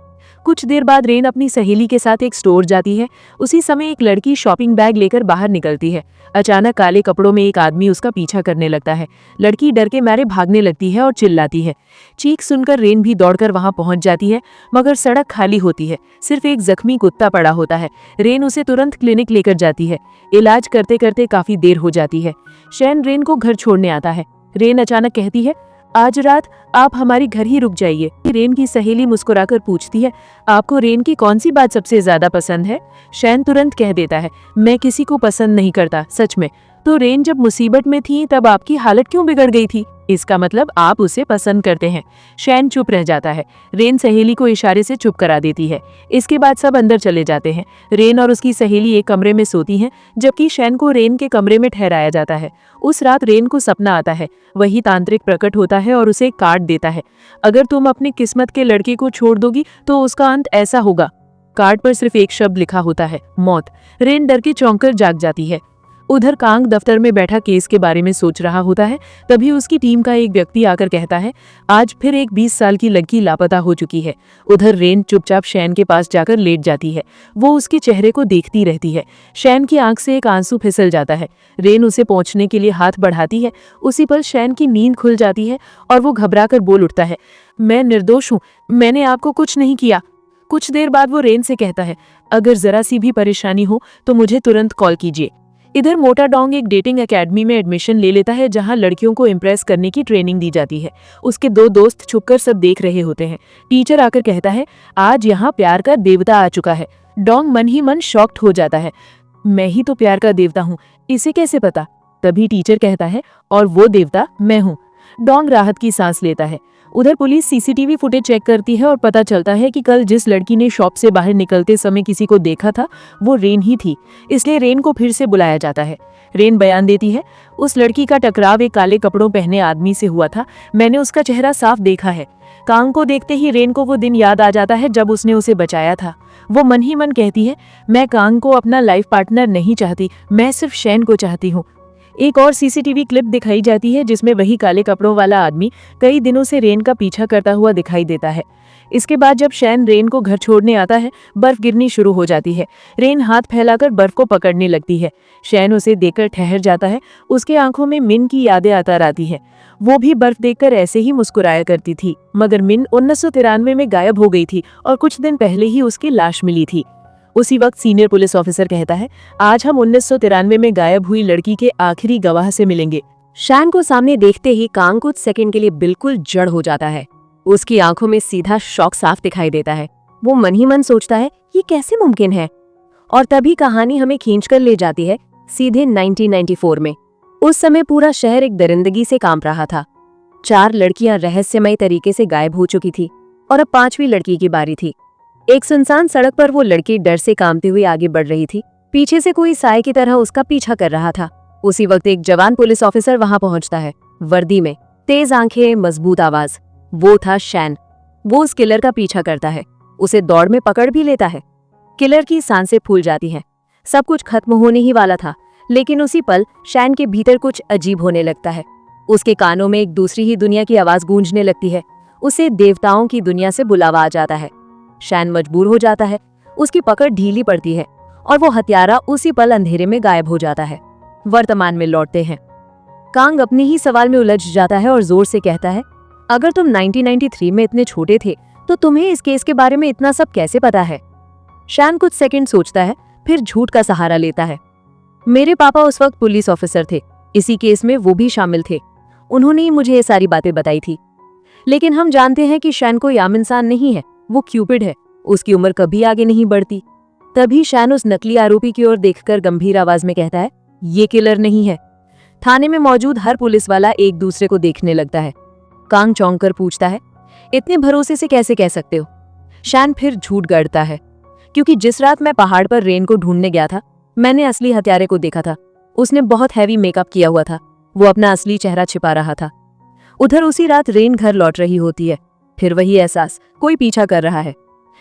कुछ देर बाद रेन अपनी सहेली के साथ एक स्टोर जाती है। उसी समय एक लड़की शॉपिंग बैग लेकर बाहर निकलती है। अचानक काले कपड़ों में एक आदमी उसका पीछा करने लगता है। लड़की डर के मारे भागने लगती है और चिल्लाती है। चीख सुनकर रेन भी दौड़कर वहां पहुंच जाती है, मगर सड़क खाली होती है। सिर्फ एक जख्मी कुत्ता पड़ा होता है। रेन उसे तुरंत क्लिनिक लेकर जाती है। इलाज करते करते काफी देर हो जाती है। शैन रेन को घर छोड़ने आता है। रेन अचानक कहती है, आज रात आप हमारे घर ही रुक जाइए। रेन की सहेली मुस्कुराकर पूछती है, आपको रेन की कौन सी बात सबसे ज्यादा पसंद है? शैन तुरंत कह देता है, मैं किसी को पसंद नहीं करता, सच में। तो रेन जब मुसीबत में थी तब आपकी हालत क्यों बिगड़ गई थी? इसका मतलब आप उसे पसंद करते हैं। शैन चुप रह जाता है। रेन सहेली को इशारे से चुप करा देती है। इसके बाद सब अंदर चले जाते हैं। रेन और उसकी सहेली एक कमरे में सोती हैं, जबकि शैन को रेन के कमरे में ठहराया जाता है। उस रात रेन को सपना आता है। वही तांत्रिक प्रकट होता है और उसे कार्ड देता है। अगर तुम अपनी किस्मत के लड़के को छोड़ दोगी तो उसका अंत ऐसा होगा। कार्ड पर सिर्फ एक शब्द लिखा होता है, मौत। रेन डर के चौंक कर जाग जाती है। उधर कांग दफ्तर में बैठा केस के बारे में सोच रहा होता है। तभी उसकी टीम का एक व्यक्ति आकर कहता है, आज फिर एक 20 साल की लड़की लापता हो चुकी है। उधर रेन चुपचाप शैन के पास जाकर लेट जाती है। वो उसके चेहरे को देखती रहती है। शैन की आंख से एक आंसू फिसल जाता है। रेन उसे पहुंचने के लिए हाथ बढ़ाती है। उसी पल शैन की नींद खुल जाती है और वो घबराकर बोल उठता है, मैं निर्दोष हूँ, मैंने आपको कुछ नहीं किया। कुछ देर बाद वो रेन से कहता है, अगर जरा सी भी परेशानी हो तो मुझे तुरंत कॉल कीजिए। इधर मोटा डोंग एक डेटिंग एकेडमी में एडमिशन ले लेता है, जहां लड़कियों को इम्प्रेस करने की ट्रेनिंग दी जाती है। उसके 2 दोस्त छुपकर सब देख रहे होते हैं। टीचर आकर कहता है, आज यहाँ प्यार का देवता आ चुका है। डोंग मन ही मन शॉक्ड हो जाता है, मैं ही तो प्यार का देवता हूँ, इसे कैसे पता? तभी टीचर कहता है, और वो देवता मैं हूँ। डोंग राहत की सांस लेता है। उधर पुलिस सीसीटीवी फुटेज चेक करती है और पता चलता है कि कल जिस लड़की ने शॉप से बाहर निकलते समय किसी को देखा था वो रेन ही थी। इसलिए रेन को फिर से बुलाया जाता है। रेन बयान देती है, उस लड़की का टकराव एक काले कपड़ों पहने आदमी से हुआ था, मैंने उसका चेहरा साफ देखा है। कांग को देखते ही रेन को वो दिन याद आ जाता है जब उसने उसे बचाया था। वो मन ही मन कहती है, मैं कांग को अपना लाइफ पार्टनर नहीं चाहती, मैं सिर्फ शैन को चाहती हूँ। एक और सीसीटीवी क्लिप दिखाई जाती है जिसमें वही काले कपड़ों वाला आदमी कई दिनों से रेन का पीछा करता हुआ दिखाई देता है। इसके बाद जब शैन रेन को घर छोड़ने आता है, बर्फ गिरनी शुरू हो जाती है। रेन हाथ फैलाकर बर्फ को पकड़ने लगती है। शैन उसे देखकर ठहर जाता है। उसके आंखों में मिन की यादें आता आती हैं। वो भी बर्फ देखकर ऐसे ही मुस्कुराया करती थी, मगर मिन 1993 में गायब हो गई थी और कुछ दिन पहले ही उसकी लाश मिली थी। उसी वक्त सीनियर पुलिस ऑफिसर कहता है, आज हम 1993 में गायब हुई लड़की के आखिरी गवाह से मिलेंगे। शैन को सामने देखते ही कांग कुछ सेकंड के लिए बिल्कुल जड़ हो जाता है। उसकी आंखों में सीधा शॉक साफ दिखाई देता है। वो मन ही मन सोचता है, ये कैसे मुमकिन है? और तभी कहानी हमें खींचकर ले जाती है सीधे 1994 में। उस समय पूरा शहर एक दरिंदगी से कांप रहा था। 4 लड़कियां रहस्यमय तरीके से गायब हो चुकी थी और अब 5वीं लड़की की बारी थी। एक सुनसान सड़क पर वो लड़की डर से कांपती हुई आगे बढ़ रही थी। पीछे से कोई साए की तरह उसका पीछा कर रहा था। उसी वक्त एक जवान पुलिस ऑफिसर वहां पहुंचता है, वर्दी में, तेज आंखें, मजबूत आवाज। वो था शैन। वो उस किलर का पीछा करता है, उसे दौड़ में पकड़ भी लेता है। किलर की सांसें फूल जाती हैं। सब कुछ खत्म होने ही वाला था, लेकिन उसी पल शैन के भीतर कुछ अजीब होने लगता है। उसके कानों में एक दूसरी ही दुनिया की आवाज गूंजने लगती है। उसे देवताओं की दुनिया से बुलावा आ जाता है। शैन मजबूर हो जाता है। उसकी पकड़ ढीली पड़ती है और वो हत्यारा उसी पल अंधेरे में गायब हो जाता है। वर्तमान में लौटते हैं। कांग अपने ही सवाल में उलझ जाता है और जोर से कहता है, अगर तुम 1993 में इतने छोटे थे तो तुम्हें इस केस के बारे में इतना सब कैसे पता है? शैन कुछ सेकंड सोचता है, फिर झूठ का सहारा लेता है। मेरे पापा उस वक्त पुलिस ऑफिसर थे, इसी केस में वो भी शामिल थे, उन्होंने ही मुझे ये सारी बातें बताई थी। लेकिन हम जानते हैं कि शैन कोई आम इंसान नहीं है, वो क्यूपिड है। उसकी उम्र कभी आगे नहीं बढ़ती। तभी शैन उस नकली आरोपी की ओर देखकर गंभीर आवाज में कहता है, ये किलर नहीं है। थाने में मौजूद हर पुलिस वाला एक दूसरे को देखने लगता है। कांग चौंक कर पूछता है, इतने भरोसे से कैसे कह सकते हो? शैन फिर झूठ गढ़ता है, क्योंकि जिस रात मैं पहाड़ पर रेन को ढूंढने गया था, मैंने असली हत्यारे को देखा था। उसने बहुत हैवी मेकअप किया हुआ था, वो अपना असली चेहरा छिपा रहा था। उधर उसी रात रेन घर लौट रही होती है। फिर वही एहसास, कोई पीछा कर रहा है।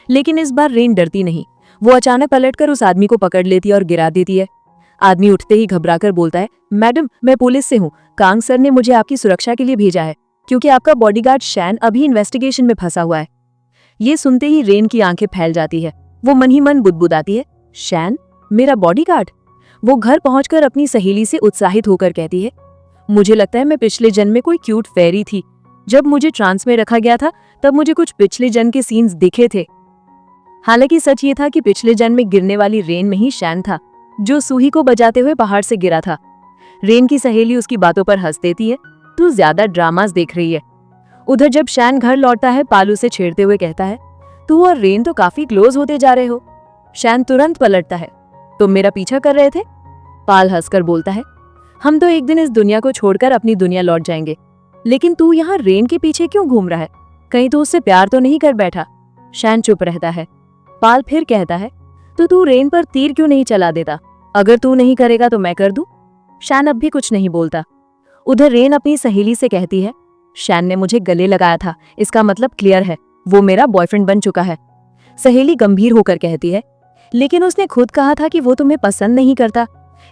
लेकिन इस बार रेन डरती नहीं। वो अचानक पलटकर उस आदमी को पकड़ लेती है और गिरा देती है। आदमी उठते ही घबराकर बोलता है, मैडम, मैं पुलिस से हूँ। कांग सर ने मुझे आपकी सुरक्षा के लिए भेजा है, क्योंकि आपका बॉडीगार्ड शैन अभी इन्वेस्टिगेशन में फंसा हुआ है। ये सुनते ही रेन की आंखें फैल जाती है। वो मन ही मन बुदबुदाती है, शैन मेरा बॉडीगार्ड? वो घर पहुंचकर अपनी सहेली से उत्साहित होकर कहती है, मुझे लगता है मैं पिछले जन्म में कोई क्यूट फेरी थी। जब मुझे ट्रांस में रखा गया था तब मुझे कुछ पिछले जन्म के सीन्स दिखे थे। हालांकि सच ये था कि पिछले जन्म में गिरने वाली रेन में ही शैन था, जो सूही को बजाते हुए पहाड़ से गिरा था। रेन की सहेली उसकी बातों पर हंस देती है, तू ज्यादा ड्रामास देख रही है। उधर जब शैन घर लौटता है, पाल उसे छेड़ते हुए कहता है, तू और रेन तो काफी क्लोज होते जा रहे हो। शैन तुरंत पलटता है, तुम मेरा पीछा कर रहे थे? पाल हंसकर बोलता है, हम तो एक दिन इस दुनिया को छोड़कर अपनी दुनिया लौट जाएंगे, लेकिन तू यहाँ रेन के पीछे क्यों घूम रहा है? कहीं तू उससे प्यार तो नहीं कर बैठा? शैन चुप रहता है। पाल फिर कहता है, तो तू रेन पर तीर क्यों नहीं चला देता? अगर तू नहीं करेगा तो मैं कर दूं? शैन अब भी कुछ नहीं बोलता। उधर रेन अपनी सहेली से कहती है, शैन ने मुझे गले लगाया था, इसका मतलब क्लियर है, वो मेरा बॉयफ्रेंड बन चुका है। सहेली गंभीर होकर कहती है, लेकिन उसने खुद कहा था कि वो तुम्हें पसंद नहीं करता,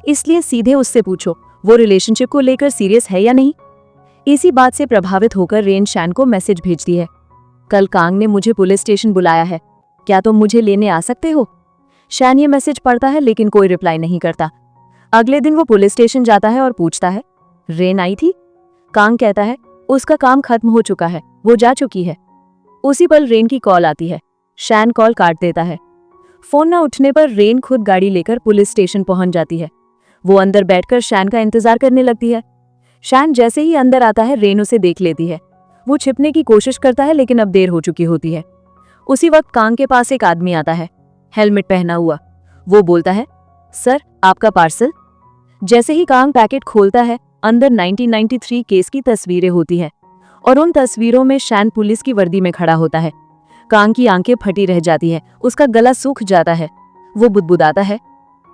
इसलिए सीधे उससे पूछो वो रिलेशनशिप को लेकर सीरियस है या नहीं। इसी बात से प्रभावित होकर रेन शैन को मैसेज भेजती है, कल कांग ने मुझे पुलिस स्टेशन बुलाया है, क्या तुम मुझे लेने आ सकते हो? शैन ये मैसेज पढ़ता है लेकिन कोई रिप्लाई नहीं करता। अगले दिन वो पुलिस स्टेशन जाता है और पूछता है, रेन आई थी? कांग कहता है, उसका काम खत्म हो चुका है, वो जा चुकी है। उसी पल रेन की कॉल आती है। शैन कॉल काट देता है। फोन न उठने पर रेन खुद गाड़ी लेकर पुलिस स्टेशन पहुंच जाती है। वो अंदर बैठकर शैन का इंतजार करने लगती है। शैन जैसे ही अंदर आता है, रेन उसे देख लेती है। वो छिपने की कोशिश करता है, लेकिन अब देर हो चुकी होती है। उसी वक्त कांग के पास एक आदमी आता है, हेलमेट पहना हुआ। वो बोलता है, सर आपका पार्सल। जैसे ही कांग पैकेट खोलता है, अंदर 1993 केस की तस्वीरें होती हैं और उन तस्वीरों में शैन पुलिस की वर्दी में खड़ा होता है। कांग की आंखें फटी रह जाती है, उसका गला सूख जाता है। वो बुदबुदाता है,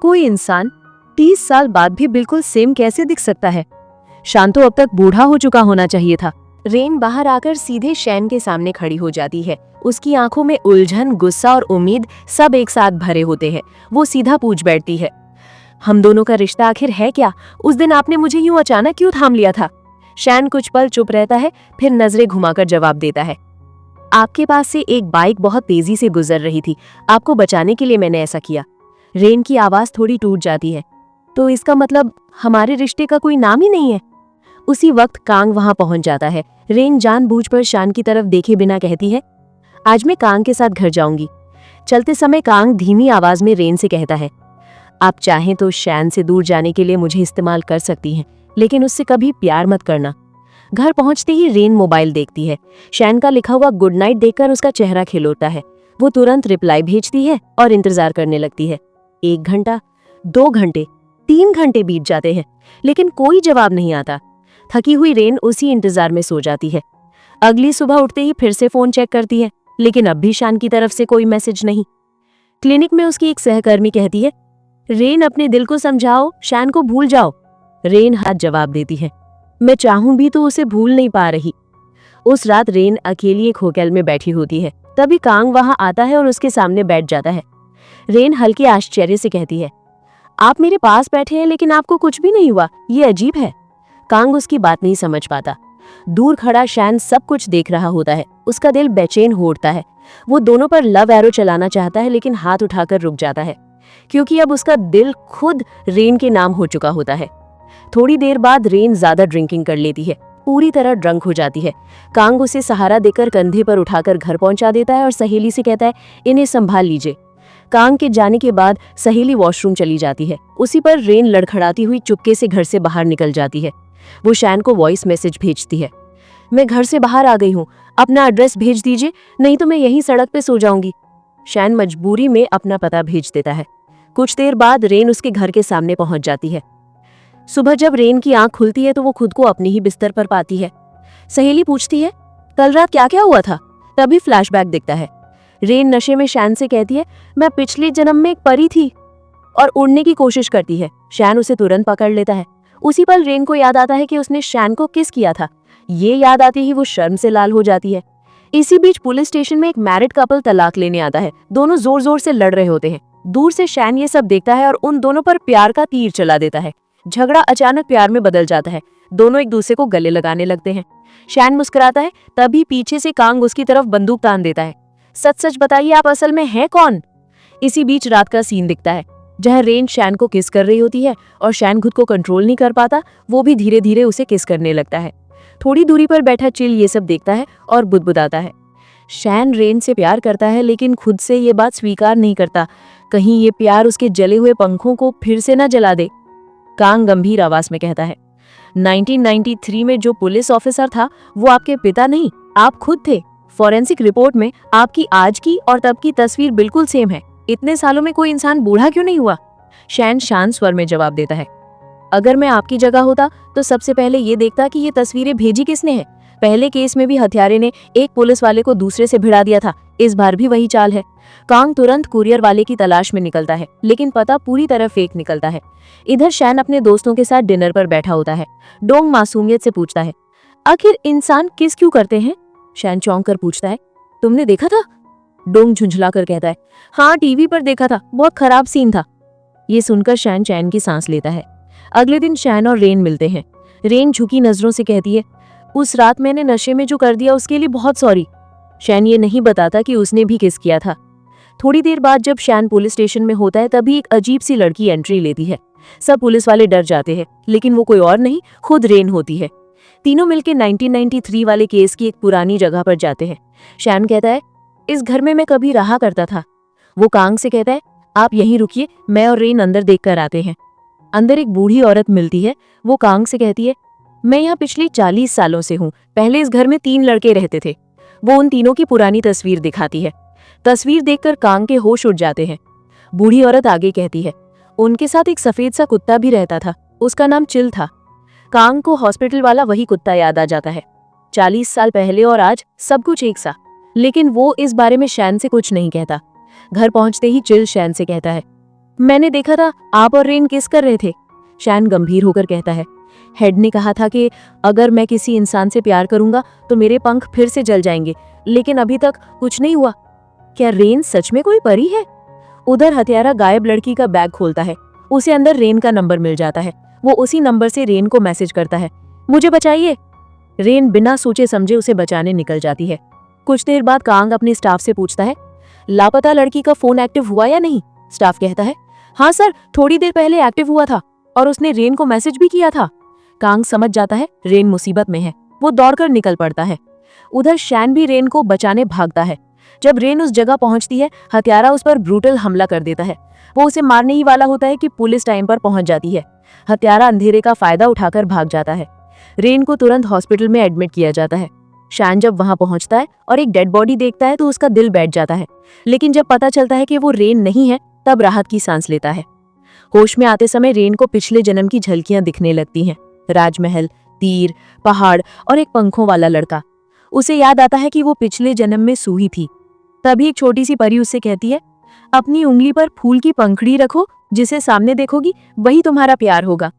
कोई इंसान 30 साल बाद भी बिल्कुल सेम कैसे दिख सकता है? शैन तो अब तक बूढ़ा हो चुका होना चाहिए था। रेन बाहर आकर सीधे शैन के सामने खड़ी हो जाती है। उसकी आंखों में उलझन, गुस्सा और उम्मीद सब एक साथ भरे होते हैं। वो सीधा पूछ बैठती है, हम दोनों का रिश्ता आखिर है क्या? उस दिन आपने मुझे यूं अचानक क्यों थाम लिया था? शैन कुछ पल चुप रहता है, फिर नजरें घुमाकर जवाब देता है, आपके पास से एक बाइक बहुत तेजी से गुजर रही थी, आपको बचाने के लिए मैंने ऐसा किया। रेन की आवाज थोड़ी टूट जाती है, तो इसका मतलब हमारे रिश्ते का कोई नाम ही नहीं है? उसी वक्त कांग वहां पहुंच जाता है। रेन जानबूझकर शैन की तरफ देखे बिना कहती है, आज मैं कांग के साथ घर जाऊंगी। चलते समय कांग धीमी आवाज में रेन से कहता है, आप चाहें तो शैन से दूर जाने के लिए मुझे इस्तेमाल कर सकती हैं, लेकिन उससे कभी प्यार मत करना। घर पहुंचते ही रेन मोबाइल देखती है। शैन का लिखा हुआ गुड नाइट देखकर उसका चेहरा खिल उठता है। वो तुरंत रिप्लाई भेजती है और इंतजार करने लगती है। 1 घंटा, 2 घंटे, 3 घंटे बीत जाते हैं, लेकिन कोई जवाब नहीं आता। थकी हुई रेन उसी इंतजार में सो जाती है। अगली सुबह उठते ही फिर से फोन चेक करती है, लेकिन अब भी शैन की तरफ से कोई मैसेज नहीं। क्लिनिक में उसकी एक सहकर्मी कहती है, रेन अपने दिल को समझाओ, शैन को भूल जाओ। रेन हाथ जवाब देती है, मैं चाहूं भी तो उसे भूल नहीं पा रही। उस रात रेन अकेली एक होटल में बैठी होती है। तभी कांग वहां आता है और उसके सामने बैठ जाता है। रेन हल्के आश्चर्य से कहती है, आप मेरे पास बैठे हैं लेकिन आपको कुछ भी नहीं हुआ, ये अजीब है। कांग उसकी बात नहीं समझ पाता। दूर खड़ा शैन सब कुछ देख रहा होता है। उसका दिल बेचैन हो उठता है। वो दोनों पर लव एरो चलाना चाहता है, लेकिन हाथ उठाकर रुक जाता है, क्योंकि अब उसका दिल खुद रेन के नाम हो चुका होता है। थोड़ी देर बाद रेन ज्यादा ड्रिंकिंग कर लेती है, पूरी तरह ड्रंक हो जाती है। कांग उसे सहारा देकर कंधे पर उठाकर घर पहुंचा देता है और सहेली से कहता है, इन्हें संभाल लीजिए। कांग के जाने के बाद सहेली वॉशरूम चली जाती है। उसी पर रेन लड़खड़ाती हुई चुपके से घर से बाहर निकल जाती है। वो शैन को वॉइस मैसेज भेजती है, मैं घर से बाहर आ गई हूँ, अपना एड्रेस भेज दीजिए, नहीं तो मैं यहीं सड़क पे सो जाऊंगी। शैन मजबूरी में अपना पता भेज देता है। कुछ देर बाद रेन उसके घर के सामने पहुंच जाती है। सुबह जब रेन की आंख खुलती है तो वो खुद को अपने ही बिस्तर पर पाती है। सहेली पूछती है, कल रात क्या क्या हुआ था? तभी फ्लैशबैक दिखता है। रेन नशे में शैन से कहती है, मैं पिछले जन्म में एक परी थी, और उड़ने की कोशिश करती है। शैन उसे तुरंत पकड़ लेता है। उसी पल रेन को याद आता है कि उसने शैन को किस किया था। ये याद आती ही वो शर्म से लाल हो जाती है। इसी बीच पुलिस स्टेशन में एक मैरिड कपल तलाक लेने आता है। दोनों जोर जोर से लड़ रहे होते हैं। दूर से शैन ये सब देखता है और उन दोनों पर प्यार का तीर चला देता है। झगड़ा अचानक प्यार में बदल जाता है। दोनों एक दूसरे को गले लगाने लगते हैं। शैन मुस्कुराता है, तभी पीछे से कांग उसकी तरफ बंदूक तान देता है। सच सच बताइए, आप असल में हैं कौन? इसी बीच रात का सीन दिखता है, जहाँ रेन शैन को किस कर रही होती है और शैन खुद को कंट्रोल नहीं कर पाता। वो भी धीरे धीरे उसे किस करने लगता है। थोड़ी दूरी पर बैठा चिल ये सब देखता है और बुदबुदाता है। शैन रेन से प्यार करता है, लेकिन खुद से ये बात स्वीकार नहीं करता। कहीं ये प्यार उसके जले हुए पंखों को फिर से न जला दे। कांग गंभीर आवाज में कहता है, 1993 में जो पुलिस ऑफिसर था वो आपके पिता नहीं, आप खुद थे। फॉरेंसिक रिपोर्ट में आपकी आज की और तब की तस्वीर बिल्कुल सेम है। इतने सालों में कोई इंसान बूढ़ा क्यों नहीं हुआ? शैन शांत स्वर में जवाब देता है, अगर मैं आपकी जगह होता तो सबसे पहले ये देखता कि ये तस्वीरें भेजी किसने है। पहले केस में भी हत्यारे ने एक पुलिस वाले को दूसरे से भिड़ा दिया था, इस बार भी वही चाल है। कांग तुरंत कुरियर वाले की तलाश में निकलता है, लेकिन पता पूरी तरह फेक निकलता है। इधर शैन अपने दोस्तों के साथ डिनर पर बैठा होता है। डोंग मासूमियत से पूछता है, आखिर इंसान किस क्यों करते हैं? शैन चौंक कर पूछता है, तुमने देखा था? डोंग झुंझला कर कहता है, हाँ टीवी पर देखा था, बहुत खराब सीन था। ये सुनकर शैन चैन की सांस लेता है। अगले दिन शैन और रेन मिलते हैं। रेन झुकी नजरों से कहती है, उस रात मैंने नशे में जो कर दिया उसके लिए बहुत सॉरी। शैन ये नहीं बताता कि उसने भी किस किया था। थोड़ी देर बाद जब शैन पुलिस स्टेशन में होता है तभी एक अजीब सी लड़की एंट्री लेती है। सब पुलिस वाले डर जाते हैं, लेकिन वो कोई और नहीं, खुद रेन होती है। तीनों मिलकर 1993 वाले केस की एक पुरानी जगह पर जाते हैं। शैन कहता है, इस घर में मैं कभी रहा करता था। वो कांग से कहता है, आप यहीं रुकिए, मैं और रेन अंदर देख कर आते हैं। अंदर एक बूढ़ी औरत मिलती है। वो कांग से कहती है, मैं यहाँ पिछले 40 सालों से हूँ। पहले इस घर में 3 लड़के रहते थे। वो उन तीनों की पुरानी तस्वीर दिखाती है। तस्वीर देखकर कांग के होश उड़ जाते हैं। बूढ़ी औरत आगे कहती है, उनके साथ एक सफेद सा कुत्ता भी रहता था, उसका नाम चिल था। कांग को हॉस्पिटल वाला वही कुत्ता याद आ जाता है। 40 साल पहले और आज सब कुछ एक सा। लेकिन वो इस बारे में शैन से कुछ नहीं कहता। घर पहुंचते ही चिल शैन से कहता है, मैंने देखा था आप और रेन किस कर रहे थे। शैन गंभीर होकर कहता है, हेड ने कहा था कि अगर मैं किसी इंसान से प्यार करूंगा तो मेरे पंख फिर से जल जाएंगे, लेकिन अभी तक कुछ नहीं हुआ। क्या रेन सच में कोई परी है? उधर हत्यारा गायब लड़की का बैग खोलता है। उसे अंदर रेन का नंबर मिल जाता है। वो उसी नंबर से रेन को मैसेज करता है, मुझे बचाइए। रेन बिना सोचे समझे उसे बचाने निकल जाती है। कुछ देर बाद कांग अपने स्टाफ से पूछता है, लापता लड़की का फोन एक्टिव हुआ या नहीं? स्टाफ कहता है, हाँ सर, थोड़ी देर पहले एक्टिव हुआ था और उसने रेन को मैसेज भी किया था। कांग समझ जाता है रेन मुसीबत में है। वो दौड़कर निकल पड़ता है। उधर शैन भी रेन को बचाने भागता है। जब रेन उस जगह पहुंचती है, हत्यारा उस पर ब्रूटल हमला कर देता है। वो उसे मारने ही वाला होता है कि पुलिस टाइम पर पहुंच जाती है। हत्यारा अंधेरे का फायदा उठाकर भाग जाता है। रेन को तुरंत हॉस्पिटल में एडमिट किया जाता है। शैन जब वहां पहुंचता है और एक डेड बॉडी देखता है तो उसका दिल बैठ जाता है। लेकिन जब पता चलता है कि वो रेन नहीं है, तब राहत की सांस लेता है। होश में आते समय रेन को पिछले जन्म की झलकियां दिखने लगती हैं। राजमहल, तीर, पहाड़ और एक पंखों वाला लड़का। उसे याद आता है कि वो पिछले जन्म में सूही थी। तभी एक छोटी सी परी उससे कहती है, अपनी उंगली पर फूल की पंखुड़ी रखो, जिसे सामने देखोगी वही तुम्हारा प्यार होगा।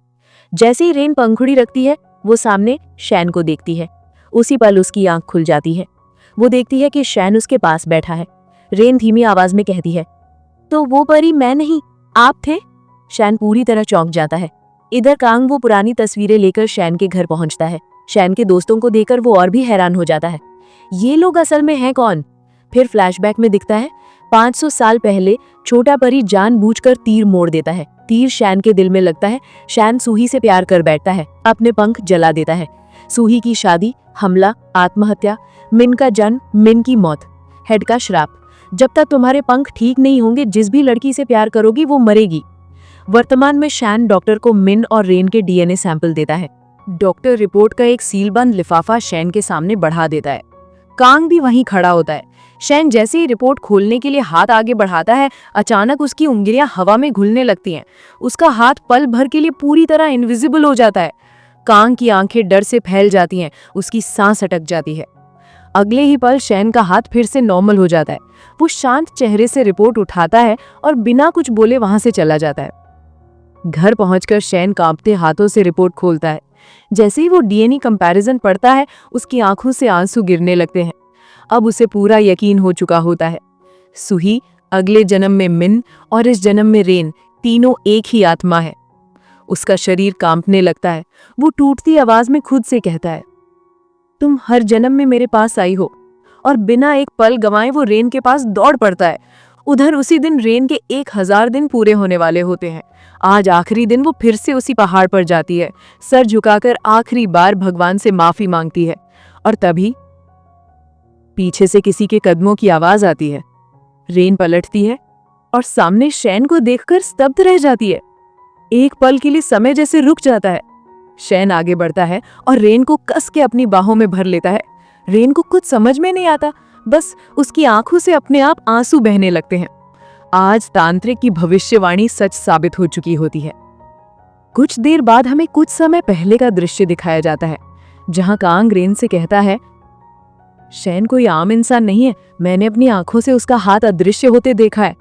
जैसे ही रेन पंखुड़ी रखती है, वो सामने शैन को देखती है। उसी पल उसकी आंख खुल जाती है। वो देखती है कि शैन उसके पास बैठा है। रेन धीमी आवाज में कहती है, तो वो परी मैं नहीं, आप थे? शैन पूरी तरह चौंक जाता है। इधर कांग वो पुरानी तस्वीरें लेकर शैन के घर पहुंचता है। शैन के दोस्तों को देखकर वो और भी हैरान हो जाता है। ये लोग असल में हैं कौन? फिर फ्लैशबैक में दिखता है 500 साल पहले छोटा परी जानबूझकर तीर मोड़ देता है। तीर शैन के दिल में लगता है। शैन सूही से प्यार कर बैठता है, अपने पंख जला देता है। सूही की शादी, हमला, आत्महत्या, मिन का जन्म, मिन की मौत, हेड का श्राप। जब तक तुम्हारे पंख ठीक नहीं होंगे, जिस भी लड़की से प्यार करोगी वो मरेगी। वर्तमान में शैन डॉक्टर को मिन और रेन के डीएनए सैंपल देता है। डॉक्टर रिपोर्ट का एक सीलबंद लिफाफा शैन के सामने बढ़ा देता है। कांग भी वहीं खड़ा होता है। शैन जैसे ही रिपोर्ट खोलने के लिए हाथ आगे बढ़ाता है, अचानक उसकी उंगलियां हवा में घुलने लगती हैं। उसका हाथ पल भर के लिए पूरी तरह इनविजिबल हो जाता है। कांग की आंखें डर से फैल जाती हैं, उसकी सांस अटक जाती है। अगले ही पल शैन का हाथ फिर से नॉर्मल हो जाता है। वो शांत चेहरे से रिपोर्ट उठाता है और बिना कुछ बोले वहां से चला जाता है। घर पहुंचकर शैन कांपते हाथों से रिपोर्ट खोलता है। जैसे ही वो डीएनए कंपैरिजन पढ़ता है, उसकी आंखों से आंसू गिरने लगते हैं। अब उसे पूरा यकीन हो चुका होता है, सुही, अगले जन्म में मिन और इस जन्म में रेन, तीनों एक ही आत्मा है। उसका शरीर कांपने लगता है। वो टूटती आवाज में खुद से कहता है, तुम हर जन्म में मेरे पास आई हो। और बिना एक पल गंवाए वो रेन के पास दौड़ पड़ता है। उधर उसी दिन रेन के 1000 दिन पूरे होने वाले होते हैं। आज आखिरी दिन वो फिर से उसी पहाड़ पर जाती है, सर झुकाकर आखिरी बार भगवान से माफी मांगती है। और तभी पीछे से किसी के कदमों की आवाज आती है। रेन पलटती है और सामने शैन को देखकर स्तब्ध रह जाती है। एक पल के लिए समय जैसे रुक जाता है। शैन आगे बढ़ता है और रेन को कस के अपनी बाहों में भर लेता है। रेन को कुछ समझ में नहीं आता, बस उसकी आंखों से अपने आप आंसू बहने लगते हैं। आज तांत्रिक की भविष्यवाणी सच साबित हो चुकी होती है। कुछ देर बाद हमें कुछ समय पहले का दृश्य दिखाया जाता है, जहां कांग रेन से कहता है, शैन कोई आम इंसान नहीं है, मैंने अपनी आंखों से उसका हाथ अदृश्य होते देखा है।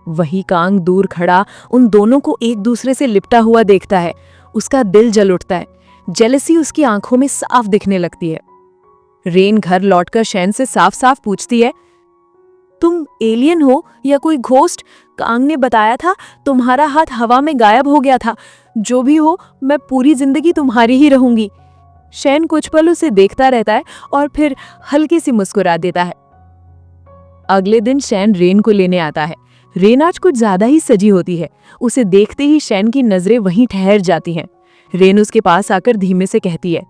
वही कांग दूर खड़ा उन दोनों को एक दूसरे से लिपटा हुआ देखता है। उसका दिल जल उठता है। जेलसी उसकी आंखों में साफ दिखने लगती है। रेन घर लौटकर शैन से साफ साफ पूछती है, तुम एलियन हो या कोई घोस्ट? कांग ने बताया था तुम्हारा हाथ हवा में गायब हो गया था। जो भी हो, मैं पूरी जिंदगी तुम्हारी ही रहूंगी। शैन कुछ पल उसे देखता रहता है और फिर हल्की सी मुस्कुरा देता है। अगले दिन शैन रेन को लेने आता है। रेन आज कुछ ज्यादा ही सजी होती है। उसे देखते ही शैन की नजरें वहीं ठहर जाती हैं। रेन उसके पास आकर धीमे से कहती है,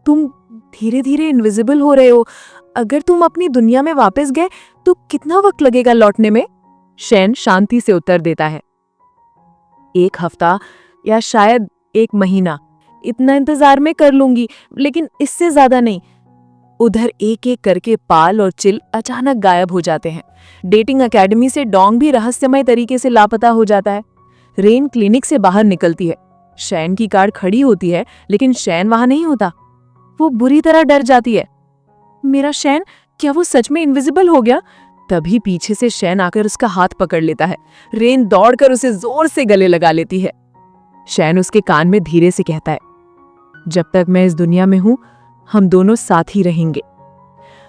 तुम धीरे धीरे इनविजिबल हो रहे हो। अगर तुम अपनी दुनिया में वापस गए तो कितना वक्त लगेगा लौटने में? शैन शांति से उत्तर देता है, 1 हफ्ता या शायद 1 महीना। इतना इंतजार मैं कर लूंगी, लेकिन इससे ज्यादा नहीं। उधर एक एक करके पाल और चिल अचानक गायब हो जाते हैं। डेटिंग एकेडमी से डोंग भी रहस्यमय तरीके से लापता हो जाता है। रेन क्लिनिक से बाहर निकलती है। शैन की कार खड़ी होती है, लेकिन शैन वहां नहीं होता। वो बुरी तरह डर जाती है। मेरा शैन, क्या वो सच में इनविजिबल हो गया? तभी पीछे से शैन आकर उसका हाथ पकड़ लेता है। रेन दौड़कर उसे जोर से गले लगा लेती है। शैन उसके कान में धीरे से कहता है, जब तक मैं इस दुनिया में हूं, हम दोनों साथ ही रहेंगे।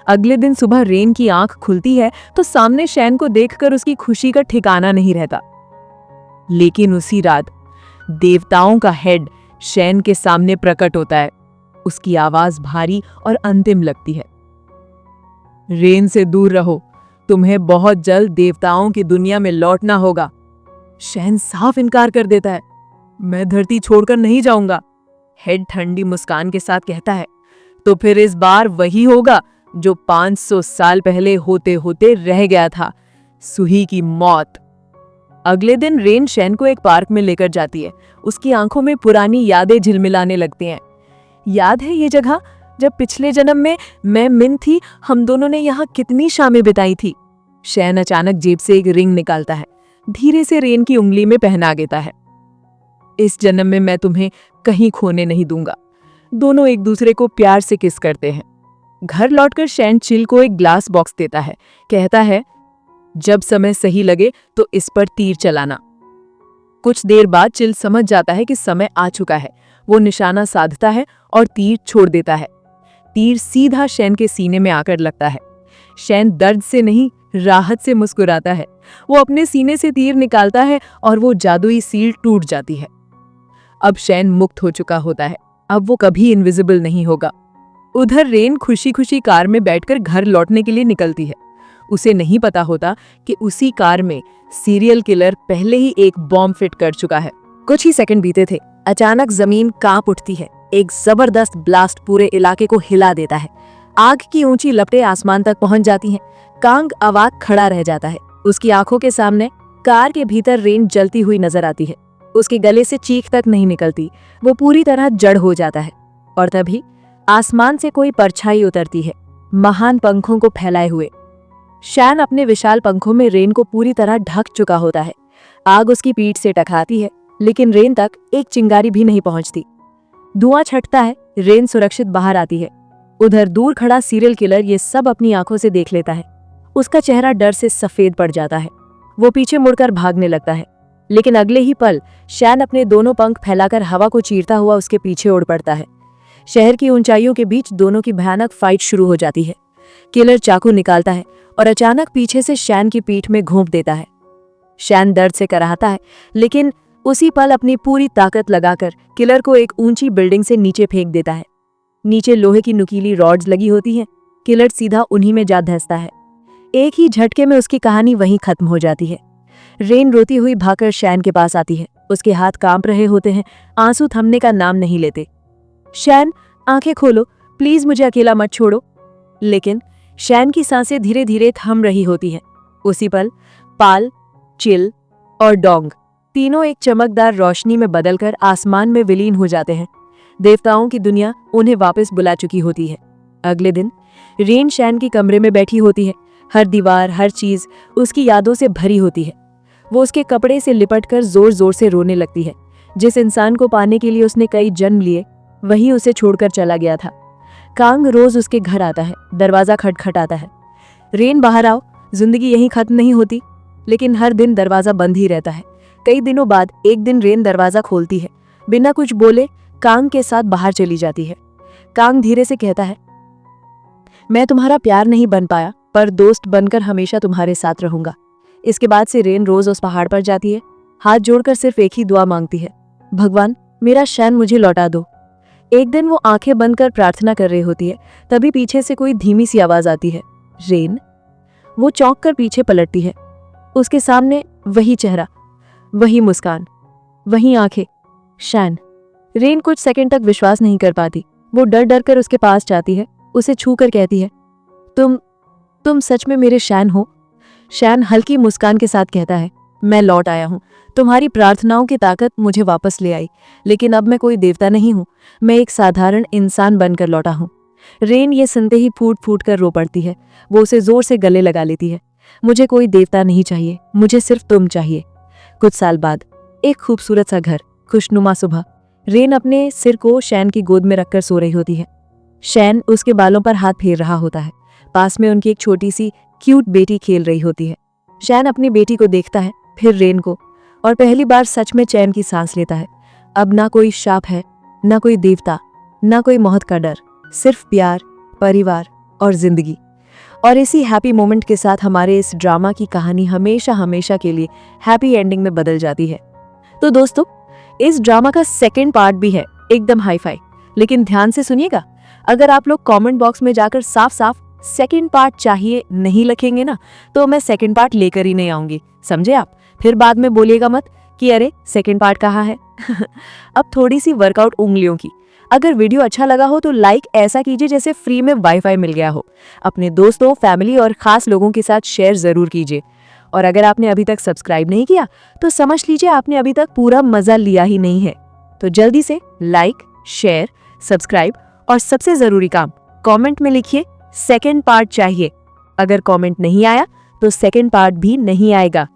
अगले दिन सुबह रेन की आंख खुलती है तो सामने शैन को देखकर उसकी खुशी का ठिकाना नहीं रहता। लेकिन उसी रात देवताओं का हेड शैन के सामने प्रकट होता है। उसकी आवाज भारी और अंतिम लगती है, रेन से दूर रहो, तुम्हें बहुत जल्द देवताओं की दुनिया में लौटना होगा। शैन साफ इनकार कर देता है, मैं धरती छोड़कर नहीं जाऊंगा। हेड ठंडी मुस्कान के साथ कहता है, तो फिर इस बार वही होगा जो 500 साल पहले होते होते रह गया था, सुही की मौत। अगले दिन रेन शैन को एक पार्क में लेकर जाती है। उसकी आंखों में पुरानी यादें झिलमिलाने लगती हैं। याद है ये जगह, जब पिछले जन्म में मैं मिन थी, हम दोनों ने यहाँ कितनी शामें बिताई थी। शैन अचानक जेब से एक रिंग निकालता है, धीरे से रेन की उंगली में पहना देता है। इस जन्म में मैं तुम्हें कहीं खोने नहीं दूंगा। दोनों एक दूसरे को प्यार से किस करते हैं। घर लौटकर शैन चिल को एक ग्लास बॉक्स देता है। कहता है, जब समय सही लगे तो इस पर तीर चलाना। कुछ देर बाद चिल समझ जाता है कि समय आ चुका है। वो निशाना साधता है और तीर छोड़ देता है। तीर सीधा शैन के सीने में आकर लगता है। शैन दर्द से नहीं, राहत से मुस्कुराता है। वो अपने सीने से तीर निकालता है और वो जादुई सील टूट जाती है। अब शैन मुक्त हो चुका होता है। अब वो कभी इनविजिबल नहीं होगा। उधर रेन खुशी खुशी कार में बैठकर घर लौटने के लिए निकलती है। उसे नहीं पता होता कि उसी कार में सीरियल किलर पहले ही एक बॉम्ब फिट कर चुका है। कुछ ही सेकंड बीते थे, अचानक जमीन कांप उठती है। एक जबरदस्त ब्लास्ट पूरे इलाके को हिला देता है। आग की ऊंची लपटें आसमान तक पहुंच जाती हैं। कांग अवाक खड़ा रह जाता है। उसकी आंखों के सामने कार के भीतर रेन जलती हुई नजर आती है। उसके गले से चीख तक नहीं निकलती, वो पूरी तरह जड़ हो जाता है। और तभी आसमान से कोई परछाई उतरती है, महान पंखों को फैलाए हुए। शैन अपने विशाल पंखों में रेन को पूरी तरह ढक चुका होता है। आग उसकी पीठ से टकराती है, लेकिन रेन तक एक चिंगारी भी नहीं पहुंचती। धुआं छटता है, रेन सुरक्षित बाहर आती है। उधर दूर खड़ा सीरियल किलर ये सब अपनी आंखों से देख लेता है। उसका चेहरा डर से सफेद पड़ जाता है। वो पीछे मुड़कर भागने लगता है, लेकिन अगले ही पल शैन अपने दोनों पंख फैलाकर हवा को चीरता हुआ उसके पीछे उड़ पड़ता है। शहर की ऊंचाइयों के बीच दोनों की भयानक फाइट शुरू हो जाती है। किलर चाकू निकालता है और अचानक पीछे से शैन की पीठ में घोंप देता है। शैन दर्द से कराहता है, लेकिन उसी पल अपनी पूरी ताकत लगाकर किलर को एक ऊंची बिल्डिंग से नीचे फेंक देता है। नीचे लोहे की नुकीली रॉड्स लगी होती हैं। किलर सीधा उन्हीं में जा धंसता है। एक ही झटके में उसकी कहानी वहीं खत्म हो जाती है। रेन रोती हुई भागकर शैन के पास आती है। उसके हाथ कांप रहे होते हैं, आंसू थमने का नाम नहीं लेते। शैन, आंखें खोलो, प्लीज मुझे अकेला मत छोड़ो। लेकिन शैन की सांसें धीरे धीरे थम रही होती हैं। उसी पल पाल, चिल और डोंग तीनों एक चमकदार रोशनी में बदलकर आसमान में विलीन हो जाते हैं। देवताओं की दुनिया उन्हें वापस बुला चुकी होती है। अगले दिन रेन शैन की कमरे में बैठी होती है। हर दीवार, हर चीज उसकी यादों से भरी होती है। वो उसके कपड़े से लिपटकर जोर जोर से रोने लगती है। जिस इंसान को पाने के लिए उसने कई जन्म लिए, वही उसे छोड़कर चला गया था। कांग रोज उसके घर आता है, दरवाजा खटखटाता है। रेन, बाहर आओ, जिंदगी यहीं खत्म नहीं होती। लेकिन हर दिन दरवाजा बंद ही रहता है। कई दिनों बाद एक दिन रेन दरवाजा खोलती है। बिना कुछ बोले कांग के साथ बाहर चली जाती है। कांग धीरे से कहता है, मैं तुम्हारा प्यार नहीं बन पाया, पर दोस्त बनकर हमेशा तुम्हारे साथ रहूंगा। इसके बाद से रेन रोज उस पहाड़ पर जाती है, हाथ जोड़कर सिर्फ एक ही दुआ मांगती है, भगवान, मेरा शैन मुझे लौटा दो। एक दिन वो आंखें बंद कर प्रार्थना कर रही होती है, तभी पीछे से कोई धीमी सी आवाज आती है, रेन। वो चौंक कर पीछे पलटती है। उसके सामने वही चेहरा, वही मुस्कान, वही आंखें, शैन। रेन कुछ सेकंड तक विश्वास नहीं कर पाती। वो डर डर कर उसके पास जाती है, उसे छू कर कहती है, तुम सच में मेरे शैन हो? शैन हल्की मुस्कान के साथ कहता है, मैं लौट आया हूं। तुम्हारी प्रार्थनाओं की ताकत मुझे वापस ले आई, लेकिन अब मैं कोई देवता नहीं हूं। मैं एक साधारण इंसान बनकर लौटा हूं। रेन ये सुनते ही फूट फूट कर रो पड़ती है। वो उसे जोर से गले लगा लेती है। मुझे कोई देवता नहीं चाहिए, मुझे सिर्फ तुम चाहिए। कुछ साल बाद एक खूबसूरत सा घर, खुशनुमा सुबह। रेन अपने सिर को शैन की गोद में रखकर सो रही होती है। शैन उसके बालों पर हाथ फेर रहा होता है। पास में उनकी एक छोटी सी क्यूट बेटी खेल रही होती है। शैन अपनी बेटी को देखता है, फिर रेन को, और पहली बार सच में चैन की सांस लेता है। अब ना कोई शाप है, ना कोई देवता, ना कोई मौत का डर, सिर्फ प्यार, परिवार और जिंदगी। और इसी हैप्पी मोमेंट के साथ हमारे इस ड्रामा की कहानी हमेशा हमेशा के लिए हैप्पी एंडिंग में बदल जाती है। तो दोस्तों, इस ड्रामा का सेकंड पार्ट भी है, एकदम हाई-फाई। लेकिन ध्यान से सुनिएगा, अगर आप लोग कमेंट बॉक्स में जाकर साफ साफ सेकंड पार्ट चाहिए नहीं लिखेंगे ना, तो मैं सेकंड पार्ट लेकर ही नहीं आऊंगी, समझे आप? फिर बाद में बोलिएगा मत कि अरे सेकंड पार्ट कहाँ है। अब थोड़ी सी वर्कआउट उंगलियों की। अगर वीडियो अच्छा लगा हो तो लाइक ऐसा कीजिए जैसे फ्री में वाईफाई मिल गया हो। अपने दोस्तों, फैमिली और खास लोगों के साथ शेयर जरूर कीजिए। और अगर आपने अभी तक सब्सक्राइब नहीं किया तो समझ लीजिए आपने अभी तक पूरा मजा लिया ही नहीं है। तो जल्दी से लाइक, शेयर, सब्सक्राइब और सबसे जरूरी काम, कमेंट में लिखिए सेकंड पार्ट चाहिए। अगर कमेंट नहीं आया तो सेकंड पार्ट भी नहीं आएगा।